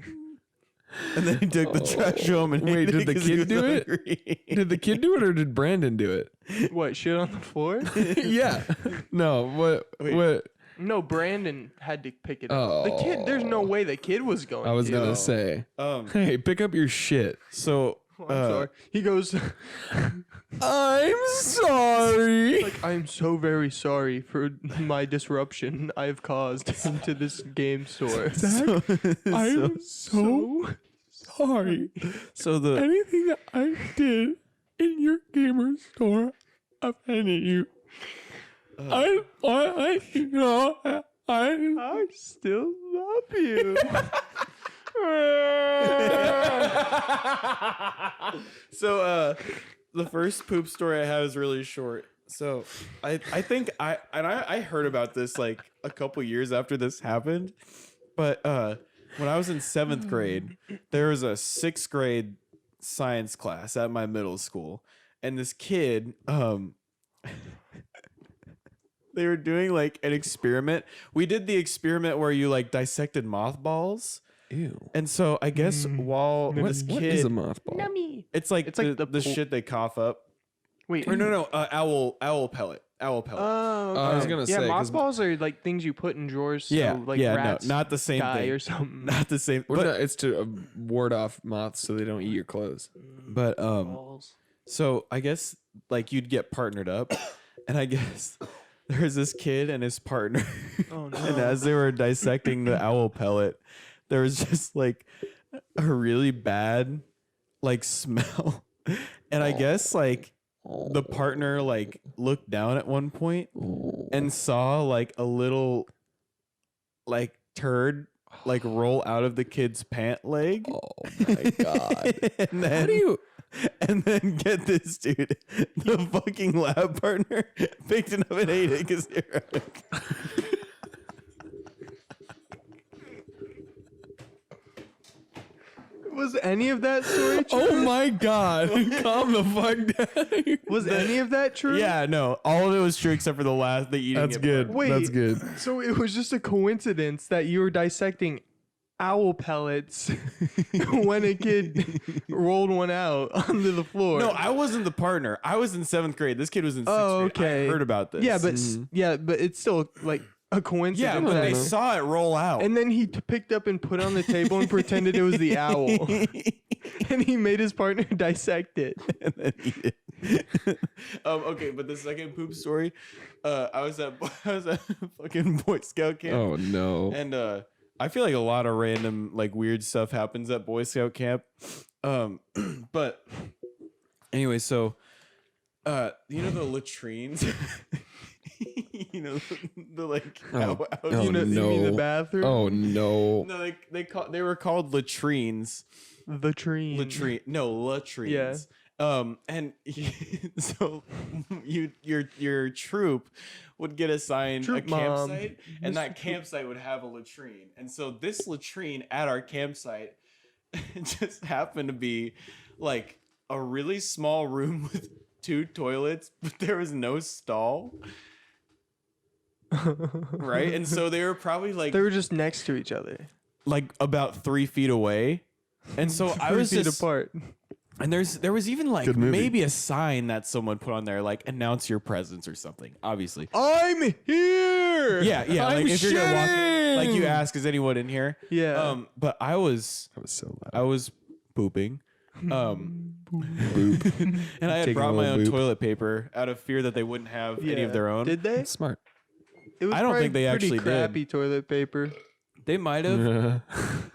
And then he took the trash home and Wait, ate did the 'cause he kid was do it? hungry. Did the kid do it or did Brandon do it? What, shit on the floor? Yeah. No, what Wait. what No, Brandon had to pick it up. The kid, there's no way the kid was going I was to. gonna No. say. Um, Hey, pick up your shit. so Oh, I'm sorry. He goes, I'm sorry. like, I'm so very sorry for my disruption I've caused into this game store. I'm so sorry. so the Anything that I did in your gamer store offended you. I I still love you. so the first poop story I have is really short. So I think I heard about this like a couple years after this happened, but when I was in 7th grade, there was a 6th grade science class at my middle school, and this kid they were doing like an experiment. We did the experiment where you like dissected mothballs. Ew. And so I guess while this What kid, is a mothball? it's like It's like the the shit they cough up. Wait. Or no, owl pellet. Owl pellet. Oh, I was okay. gonna yeah, say, 'cause- mothballs are like things you put in drawers. yeah, so, like yeah, rats no, not the same die thing. or something. Not the same. Well, no, But, it's to ward off moths so they don't eat your clothes. but so I guess like you'd get partnered up, and I guess there was this kid and his partner, Oh no. and as they were dissecting the owl pellet, there was just like a really bad like smell, and I guess like the partner like looked down at one point and saw like a little like turd like roll out of the kid's pant leg. Oh my god. and then, How do you and then get this, dude, the fucking lab partner picked it up and ate it because Was any of that story true? Oh my God! Calm the fuck down. Was any of that true? Yeah, no, all of it was true except for the eating. That's it good. part. Wait. That's good. So it was just a coincidence that you were dissecting owl pellets when a kid rolled one out onto the floor. No, I wasn't the partner. I was in 7th grade. This kid was in 6th Oh, grade. okay. I heard about this. Yeah, but it's still like a coincidence. yeah, but that- they saw it roll out. and then he picked up and put it on the table and pretended it was the owl, and he made his partner dissect it. and then eat it. Okay, but the second poop story, I was at fucking Boy Scout camp. Oh no. And I feel like a lot of random like weird stuff happens at Boy Scout camp. But anyway, so you know the latrines. You know the like Oh, how- oh, You know, you mean the no. bathroom? Oh no. no they were called latrines. The tree. Latrines. And so your troop would get assigned Troop a mom. campsite, and that campsite would have a latrine. And so this latrine at our campsite just happened to be like a really small room with 2 toilets, but there was no stall. Right? And so they were probably like They were just next to each other. about 3 feet away. And so I 3 was feet just apart. And there was even like Good movie. maybe a sign that someone put on there, like announce your presence or something. Obviously, I'm here. yeah. Like I'm if you're gonna walk, like you shitting. ask, is anyone in here? Yeah. But I was That was so loud. pooping, and I had Taking brought a my little own boop. toilet paper out of fear that they wouldn't have any of their own. Did they? Smart. It was I don't probably think they pretty actually did. crappy toilet paper. They might have.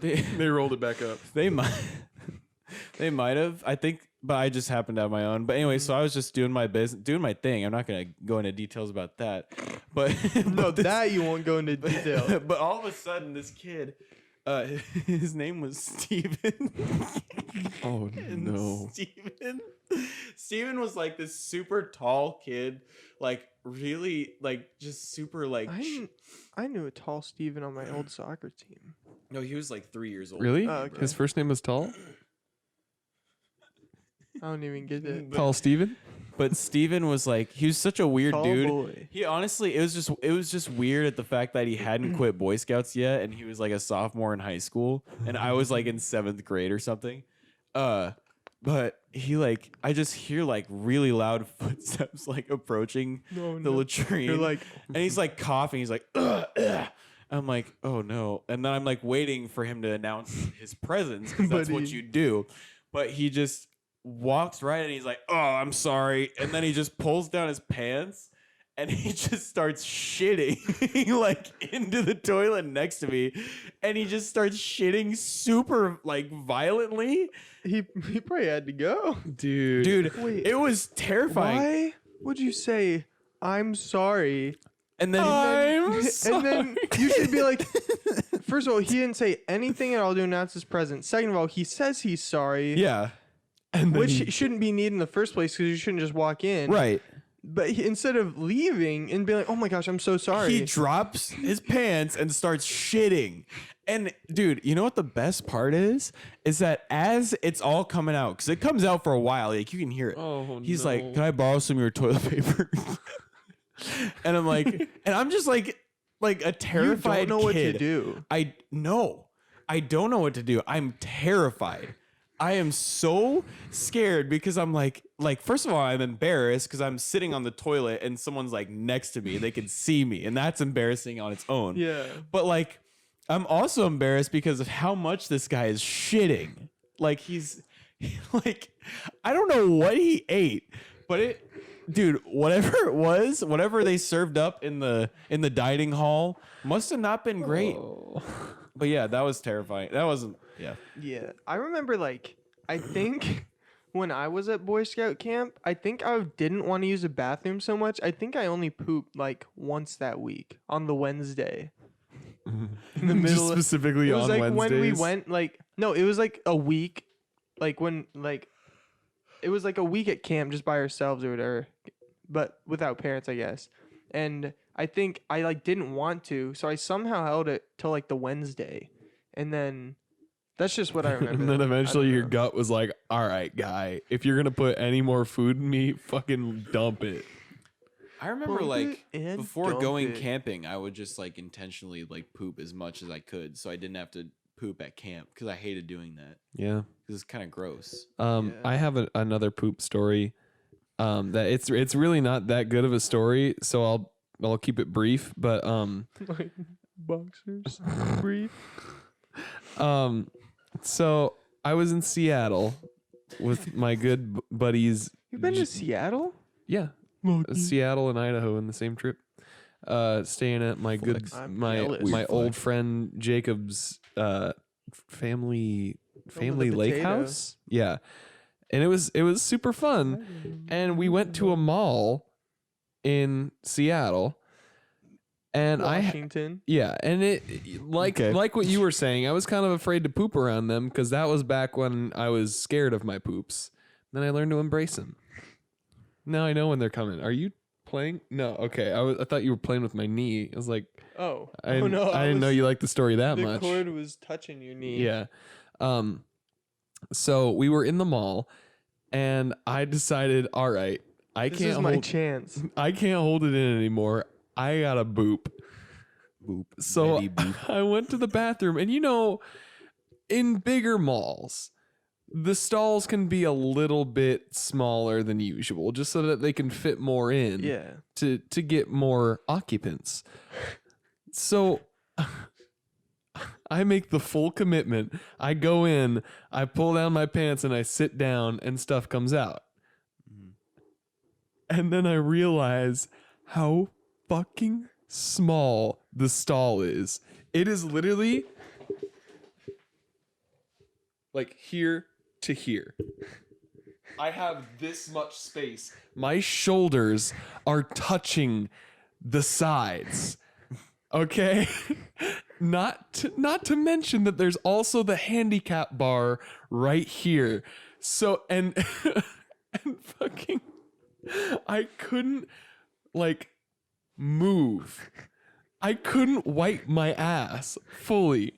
They, rolled it back up. they might. They might have. I think, but I just happened to have my own. But anyway, so I was just doing my business, doing my thing. I'm not gonna go into details about that. But No, but this- that you won't go into detail. but all of a sudden, this kid, his name was Steven. Oh And no. Steven was like this super tall kid, like really, like just super, like. I knew a tall Steven on my old soccer team. No, he was like 3 years old. Really? Oh, okay. His first name was Tall? I don't even get it. Tall Steven? But Steven was like, he was such a weird Tall dude. boy. He honestly, it was just weird at the fact that he hadn't quit Boy Scouts yet, and he was like a sophomore in high school, and I was like in 7th grade or something. But he like, I just hear like really loud footsteps like approaching No, the no. latrine. You're like, and he's like coughing. He's like, ugh, ugh. I'm like, oh no. And then I'm like waiting for him to announce his presence because that's what Buddy. you do. But he just walks right and he's like, oh, I'm sorry. And then he just pulls down his pants and he just starts shitting like into the toilet next to me. And he just starts shitting super like violently. he probably had to go. Dude. Dude, Wait, it was terrifying. Why would you say I'm sorry? And then I'm And then you should be like, first of all, he didn't say anything at all to announce his presence. Second of all, he says he's sorry, yeah. And then which shouldn't be needed in the first place because you shouldn't just walk in. Right. But instead of leaving and being like, oh my gosh, I'm so sorry. He drops his pants and starts shitting. And dude, you know what the best part is? Is that as it's all coming out, because it comes out for a while, like you can hear it. Oh, He's no. like, "Can I borrow some of your toilet paper?" And I'm like, and I'm just like a you terrified don't know what to kid. do. I don't know what to do. I'm terrified. I am so scared because I'm like first of all, I'm embarrassed because I'm sitting on the toilet and someone's like next to me. They can see me, and that's embarrassing on its own. Yeah. But like, I'm also embarrassed because of how much this guy is shitting. Like he's like, I don't know what he ate, but dude, whatever it was, whatever they served up in the dining hall must have not been great. Oh. But yeah, that was terrifying. That wasn't. Yeah. Yeah. I remember, like, I think when I was at Boy Scout camp, I think I didn't want to use a bathroom so much. I think I only pooped like once that week on the Wednesday. In the middle Just of, specifically it was on like Wednesdays. when we went, like, no, it was like a week. Like when, like, it was like a week at camp just by ourselves or whatever, but without parents, I guess. And I think I like didn't want to, so I somehow held it till like the Wednesday, and then That's just what I remember. And then I eventually don't your know. gut was like, all right, guy, if you're going to put any more food in me, fucking dump it. I remember Pump like it and before dump going it. camping, I would just like intentionally like poop as much as I could, so I didn't have to poop at camp because I hated doing that Yeah. because it's kind of gross. Yeah. I have another poop story. That it's really not that good of a story, so I'll keep it brief. But Like boxers, brief. so I was in Seattle with my good buddies. You've been to Seattle? Yeah, Seattle and Idaho in the same trip. Staying at my good I'm my jealous. my Weird old flex. friend Jacob's family lake potato. house. Yeah, and it was super fun. And we went to a mall in Seattle, and Washington. yeah, and it Okay. like what you were saying, I was kind of afraid to poop around them because that was back when I was scared of my poops. Then I learned to embrace them. Now I know when they're coming. Are you playing? No, okay. I thought you were playing with my knee. I was like, Oh, I didn't, no! I didn't know you liked the story that The much. cord was touching your knee. Yeah. So we were in the mall, and I decided, all right, This is my chance. I can't hold it in anymore. I gotta boop. Boop. So Betty boop. I went to the bathroom, and in bigger malls, the stalls can be a little bit smaller than usual, just so that they can fit more in Yeah. to get more occupants. So I make the full commitment. I go in, I pull down my pants, and I sit down, and stuff comes out. And then I realize how fucking small the stall is. It is literally like here to here. I have this much space. My shoulders are touching the sides. Okay? Not to mention that there's also the handicap bar right here. So and fucking I couldn't like move. I couldn't wipe my ass fully.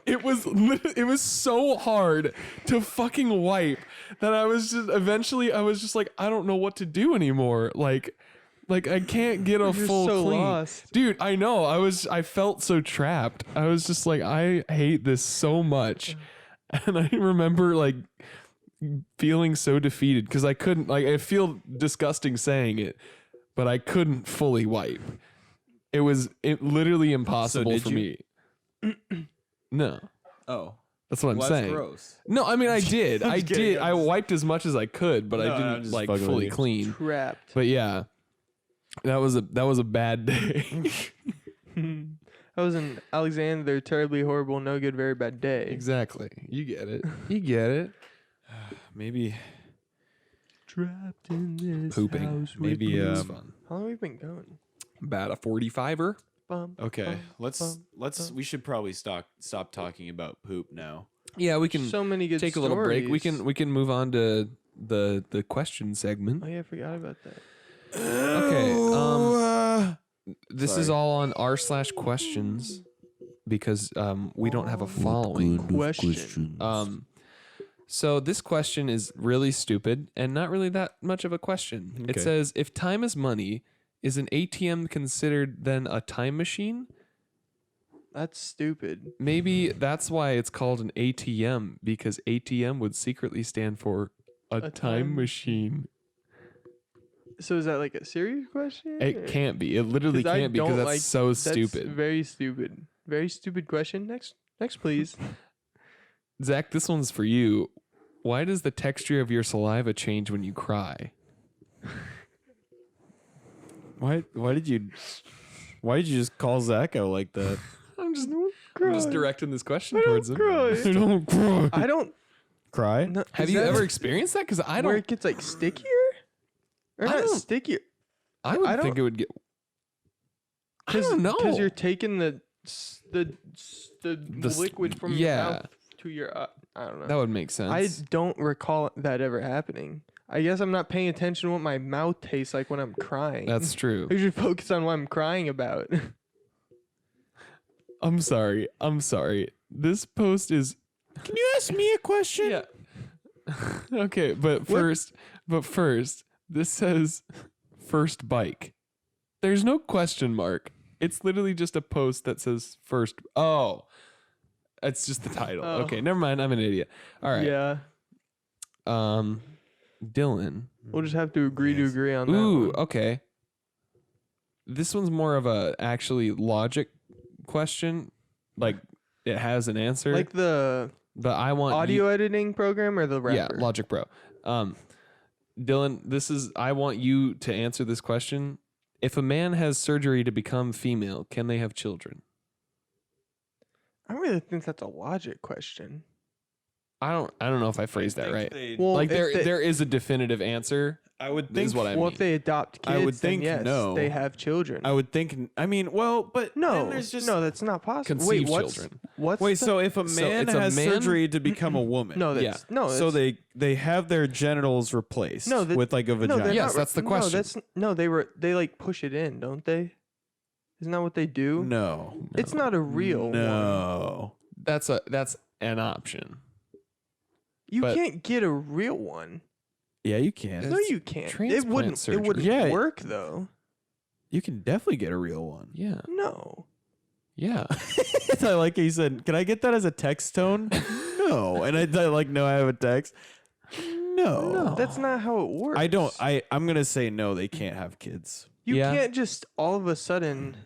It was so hard to fucking wipe that I was just like, I don't know what to do anymore. Like I can't get a You're full so clean. lost. Dude, I know. I felt so trapped. I was just like, I hate this so much. And I remember like feeling so defeated because I couldn't, like, I feel disgusting saying it, but I couldn't fully wipe. It was literally impossible did for you? me. No, Oh, that's what I'm well, saying. that's gross. No, I mean I did. I'm I just kidding, did. I'm I just- wiped as much as I could, but No, I I'm didn't just like fucking with fully you. clean. Trapped. But yeah, that was a bad day. That was an Alexander terribly horrible, no good, very bad day. Exactly. You get it. You get it. Maybe Trapped in this Pooping. house with Maybe, you. It's fun. How long have we been going? About a 45er. Bum, okay. bum, Let's bum. we should probably stop talking about poop now. Yeah, we can So many good take a little break. We stories. can move on to the question segment. Oh yeah, I forgot about that. Okay. This is Sorry. all on r/questions because we don't have a following. Question. So this question is really stupid and not really that much of a question. It Okay. says, if time is money, is an ATM considered then a time machine? That's stupid. Maybe that's why it's called an ATM, because ATM would secretly stand for a time time- machine. So is that like a serious question? It can't be. It literally 'Cause I can't be because don't that's like- so That's stupid. very stupid. Very stupid question. Next, please. Zach, this one's for you. Why does the texture of your saliva change when you cry? Why did you just call Zach out like that? I'm just Cry. directing this question I don't towards him. cry. I don't cry. I don't. Cry? No, Have is you that ever experienced that? Because I where don't. it gets like stickier, or I not don't- stickier? I would I think don't- it would get. I don't know. Because you're taking the liquid from your yeah. mouth to your. I don't know. That would make sense. I don't recall that ever happening. I guess I'm not paying attention to what my mouth tastes like when I'm crying. That's true. I should focus on what I'm crying about. I'm sorry. This post is Can you ask me a question? Yeah. Okay, but first, this says first bike. There's no question mark. It's literally just a post that says first. Oh, it's just the title. Oh. Okay, never mind. I'm an idiot. All right. Yeah. Dylan. We'll just have to agree to Yes. agree on that. Ooh, one. okay. This one's more of a actually logic question. Like it has an answer. Like the but I want audio editing program or the rapper? Yeah, Logic Pro. Dylan, I want you to answer this question. If a man has surgery to become female, can they have children? I really think that's a logic question. I don't know if I phrased that right. Well, Like if they- there is a definitive answer. I would Is think. what I well, mean. if they adopt kids, I would then think yes, no. they have children. I would think. I mean, well, but no, then there's just no, that's not possible. Conceive Wait, what's children. what's Wait, the- so if a So man it's a has man? surgery to become a woman, no, Yeah. that's no, so that's, they have their genitals replaced No, that- with like a no, vagina. they're Yes, not, that's the question. No, they like push it in, don't they? Isn't that what they do? No, It's not a real one. no. That's an option. You But- can't get a real one. Yeah, you can. No, It's you can't. It transplant wouldn't. surgery. It wouldn't Yeah. work though. You can definitely get a real one. Yeah. No. Yeah. I like he said, "Can I get that as a text tone?" No, and I like, no, I have a text. No, That's not how it works. I don't. I'm gonna say no. They can't have kids. You Yeah. can't just all of a sudden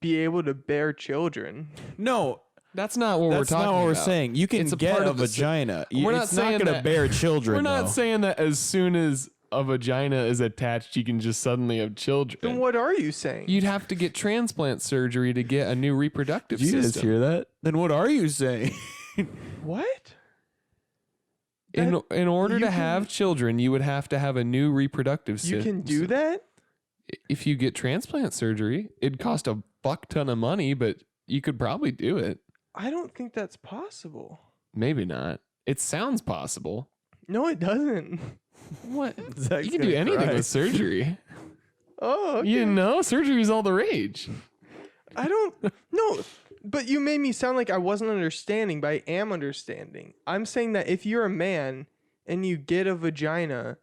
be able to bear children. No, That's not what that's we're talking not what we're about. saying. You can It's a get part a of the vagina. We're not It's not saying gonna that- bear children. We're not though. saying that as soon as a vagina is attached, you can just suddenly have children. Then what are you saying? You'd have to get transplant surgery to get a new reproductive Did you guys system. hear that? Then what are you saying? What? In order you to have children, you would have to have a new reproductive system. You can do that? If you get transplant surgery, it'd cost a fuck ton of money, but you could probably do it. I don't think that's possible. Maybe not. It sounds possible. No, it doesn't. What? Zach's You can do gonna anything cry. with surgery. Oh, okay. You didn't know? Surgery's all the rage. I don't no, but you made me sound like I wasn't understanding, but I am understanding. I'm saying that if you're a man and you get a vagina,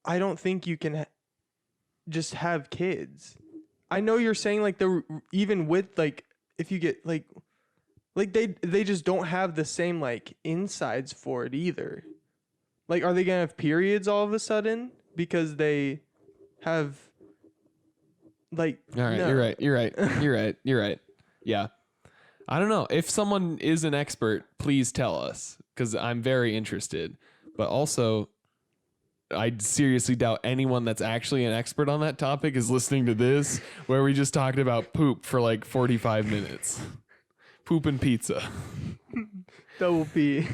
I don't think you can just have kids. I know you're saying like even with like if you get like they just don't have the same like insides for it either. Like are they going to have periods all of a sudden because they have like All right, no. you're right. You're right. You're right. You're right. Yeah. I don't know. If someone is an expert, please tell us because I'm very interested. But also, I seriously doubt anyone that's actually an expert on that topic is listening to this, where we just talked about poop for like 45 minutes. Poop and pizza. Double P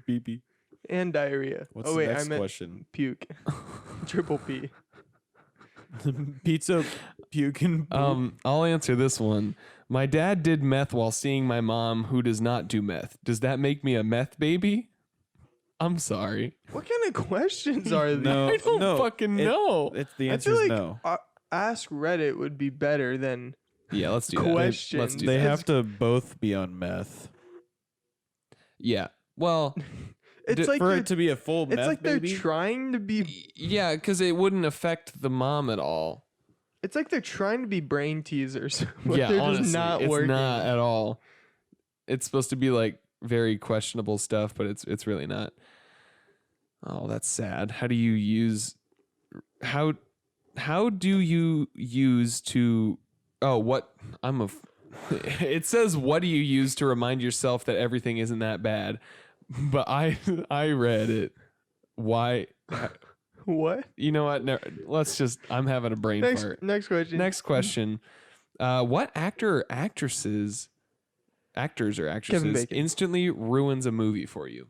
BB. and diarrhea. What's oh wait, the next I meant question? puke. Triple P. Pizza, puke, and poop. I'll answer this one. My dad did meth while seeing my mom, who does not do meth. Does that make me a meth baby? I'm sorry. What kind of questions are these? No, I don't no, fucking it- know. It's the I answer feel is like no. Ask Reddit would be better than Yeah, let's do that. Let's Questions. do They that. have to both be on meth Yeah. Well, it's like for they're, it to be a full it's meth like they're baby. trying to be yeah, because it wouldn't affect the mom at all. it's like they're trying to be brain teasers. But Yeah, they're honestly, just not it's working. not at all. It's supposed to be like very questionable stuff, but it's really not. Oh, that's sad. How do you use how do you use to what I'm a it says what do you use to remind yourself that everything isn't that bad? But I read it. Why What? you know what? No, let's just I'm having a brain fart. Next question. Next question. What actor or actors or actresses Bacon. instantly ruins a movie for you?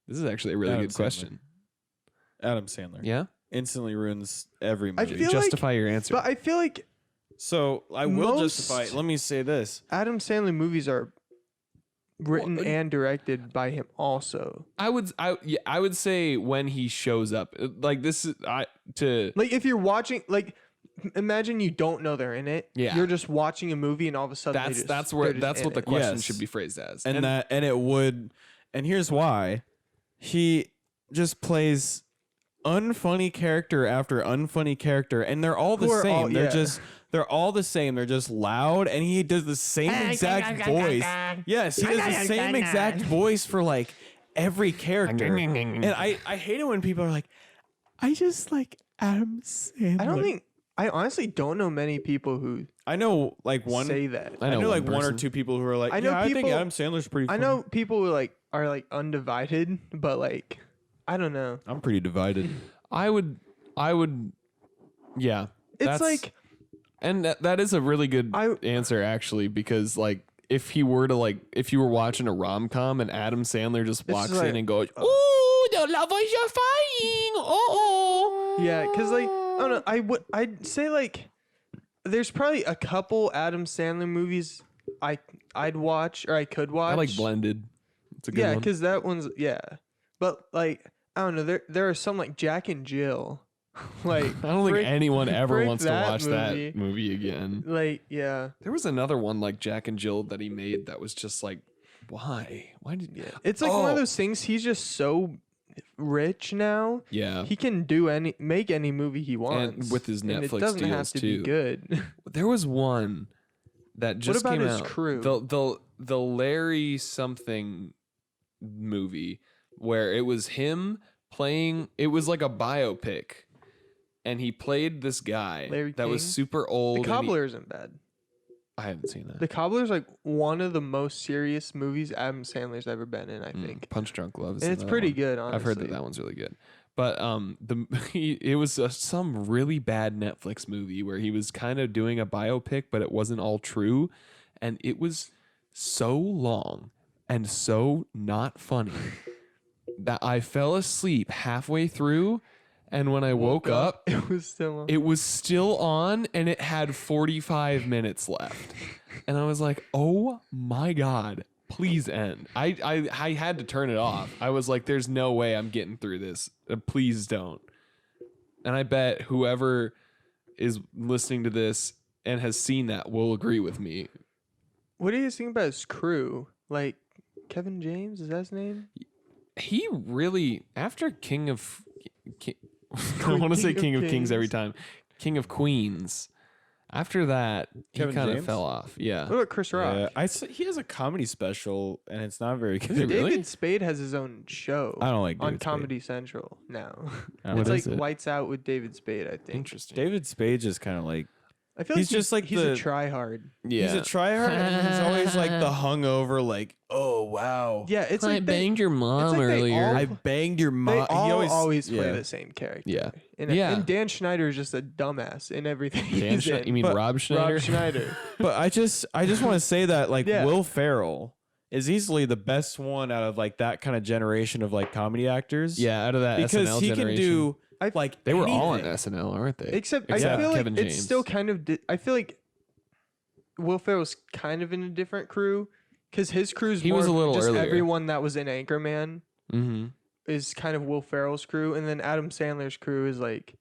This is actually a really Adam good Sandler. question. Adam Sandler. Yeah? Instantly ruins every I movie. feel like- Justify your answer. But I feel like So I will Most- justify. Let me say this. Adam Sandler movies are written Well, and directed by him also. I would say when he shows up. Like this is to Like if you're watching like imagine you don't know they're in it. Yeah. You're just watching a movie and all of a sudden That's they're what in the it. question Yes. should be phrased as. and it would, and here's why. He just plays unfunny character after unfunny character, and they're all the Who are same. all- They're yeah. just they're all the same. They're just loud, and he does the same exact voice. Yes, he does the same exact voice for like every character. And I hate it when people are like, I just like Adam Sandler. I honestly don't know many people who I know like one. say that. I I know know like one one or person. two people who are like, I know I think people- Adam Sandler's pretty. I Funny. know people who like are like undivided, but like I don't know. I'm pretty divided. I would, yeah. It's that's- like and that is a really good I- answer actually, because like if you were watching a rom-com and Adam Sandler just It's walks just like, in and goes, "Ooh, the lovers are fighting." Oh. yeah, because like I don't know. I'd say like there's probably a couple Adam Sandler movies I'd watch or I could watch. I like Blended. It's a good Yeah, one. because that one's but like I don't know. There are some like Jack and Jill. Like I don't think anyone ever frick wants to that watch movie. that movie again. like yeah. There was another one like Jack and Jill that he made that was just like, why? Why did? Yeah. It's like one of Oh. those things. He's just so rich now. Yeah. He can make any movie he wants, with his and Netflix it doesn't have deals, to too. be good. There was one that just about came his out. crew? The Larry something movie where it was him playing. It was like a biopic, and he played this guy Larry that was King? super old. The and he- Cobbler isn't bad. I haven't seen that. The Cobbler's like one of the most serious movies Adam Sandler's ever been in. I Mm, think, Punch Drunk Love. Is and it's another pretty one. good. Honestly, I've heard that one's really good. But it was some really bad Netflix movie where he was kind of doing a biopic, but it wasn't all true, and it was so long and so not funny that I fell asleep halfway through, and when I woke up, It was still. it was still on, and it had 45 minutes left, and I was like, "Oh my god." Please end. I had to turn it off. I was like, there's no way I'm getting through this. Please don't. And I bet whoever is listening to this and has seen that will agree with me. What do you think about his crew? Like Kevin James, is that his name? He really, after King of... I want to say King of Kings every time. King of Queens. After that, Kevin he kind of James? fell off. Yeah. What about Chris Rock? Yeah, he has a comedy special, and it's not very Is it good. really? David Spade has his own show I don't like on David Spade. Comedy Central now. I don't What It's know. is like it? Lights Out with David Spade. I think. Interesting. David Spade is kind of like I feel He's like just like he's the- a tryhard. Yeah. he's a tryhard, and he's always like the hungover, like, oh wow, Yeah, it's like they, your mom like they all- I banged your they mom. all He always play yeah. the same character. Yeah. And, Yeah. and Dan Schneider is just a dumbass in everything Dan he's in. You mean But Rob Schneider? Rob Schneider. But I just want to say that like Yeah. Will Ferrell is easily the best one out of like that kind of generation of like comedy actors. Yeah, out of that because SNL he generation. can do I- like They were all on anything. SNL, aren't they? Except I Except feel like Kevin it's James. still kind of. I feel like Will Ferrell's kind of in a different crew because his crew's He more was a of little just earlier. everyone that was in Anchorman Mm-hmm. is kind of Will Ferrell's crew, and then Adam Sandler's crew is like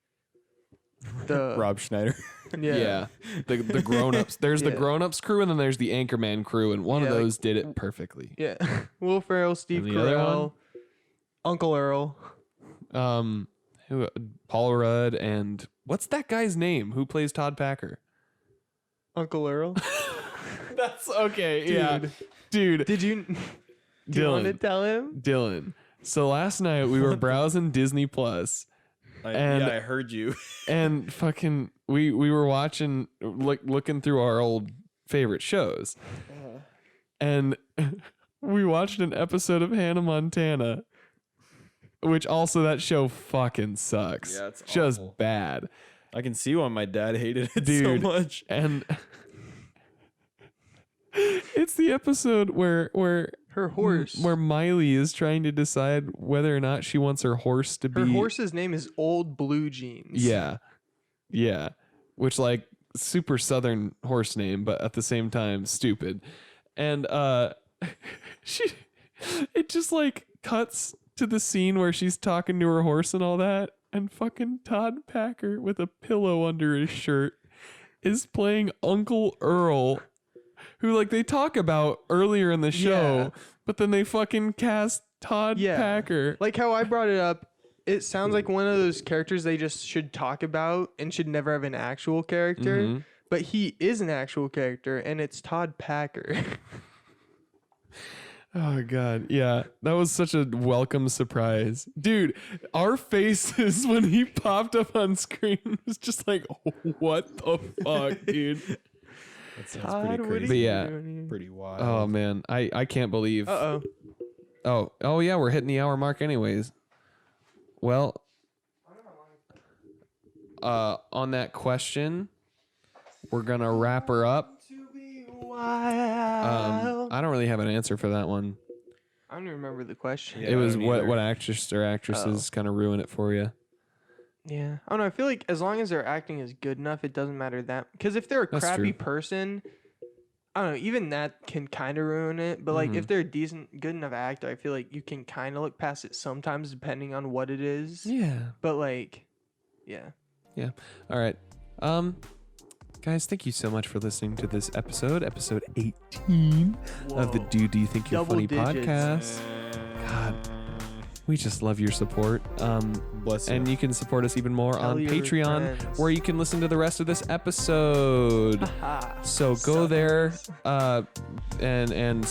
the Rob Schneider. Yeah. The grown ups. There's the Yeah. grown ups crew, and then there's the Anchorman crew, and one Yeah, of like- those did it perfectly. Yeah, Will Ferrell, Steve And the other Carell, Uncle Earl. Who? Paul Rudd and what's that guy's name? Who plays Todd Packer? Uncle Earl. That's okay. Dude. Dude. Did you? Do you want to Dylan. tell him? Dylan. So last night we were browsing Disney Plus, And- I heard you. and fucking we were watching looking through our old favorite shows, and we watched an episode of Hannah Montana, which also that show fucking sucks. Yeah, it's just awful. bad. I can see why my dad hated it Dude. so much. And it's the episode where Her horse. where Miley is trying to decide whether or not she wants her horse to Her be horse's name is Old Blue Jeans. Yeah. Yeah. Which like super southern horse name, but at the same time stupid. And it just like cuts to the scene where she's talking to her horse and all that. and fucking Todd Packer with a pillow under his shirt is playing Uncle Earl, who like they talk about earlier in the show, Yeah. but then they fucking cast Todd Yeah. Packer. Like how I brought it up, it sounds like one of those characters they just should talk about and should never have an actual character. Mhm. But he is an actual character, and it's Todd Packer. Oh god, yeah, that was such a welcome surprise, dude. Our faces when he popped up on screen was just like, what the fuck, dude? That sounds Todd, pretty what are crazy. you you yeah. doing here? Pretty wild. Oh man, I can't believe. Uh-oh. Oh yeah, we're hitting the hour mark anyways. Well, on that question, we're gonna wrap her up. I don't really have an answer for that one. I don't even remember the question. Yeah, It I was don't what either. actress or actresses kind of ruin it for you. Yeah. I don't know. I feel like as long as their acting is good enough, it doesn't matter that. Because if they're a That's crappy true. person, I don't know. Even that can kind of ruin it. But like if they're a decent, good enough actor, I feel like you can kind of look past it sometimes, depending on what it is. Yeah. But like, yeah. All right. Guys, thank you so much for listening to this episode 18 of the Whoa. Do You Think You're Double Funny digits. podcast. God, we just love your support. Bless you. And you can support us even more Tell on your Patreon, friends. where you can listen to the rest of this episode. So go there and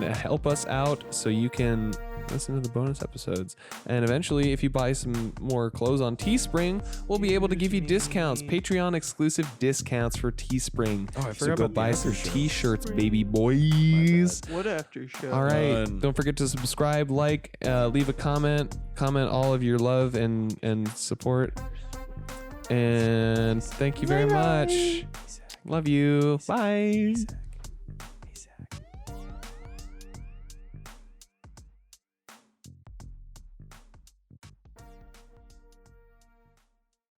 help us out so you can listen to the bonus episodes. And eventually, if you buy some more clothes on Teespring, we'll be able to give you discounts, Patreon exclusive discounts for Teespring. Oh, I So forgot go about the buy after some show. t-shirts, baby boys. What after show? All right. Done. Don't forget to subscribe, like, leave a comment all of your love and support. And thank you very much. Love you. Bye.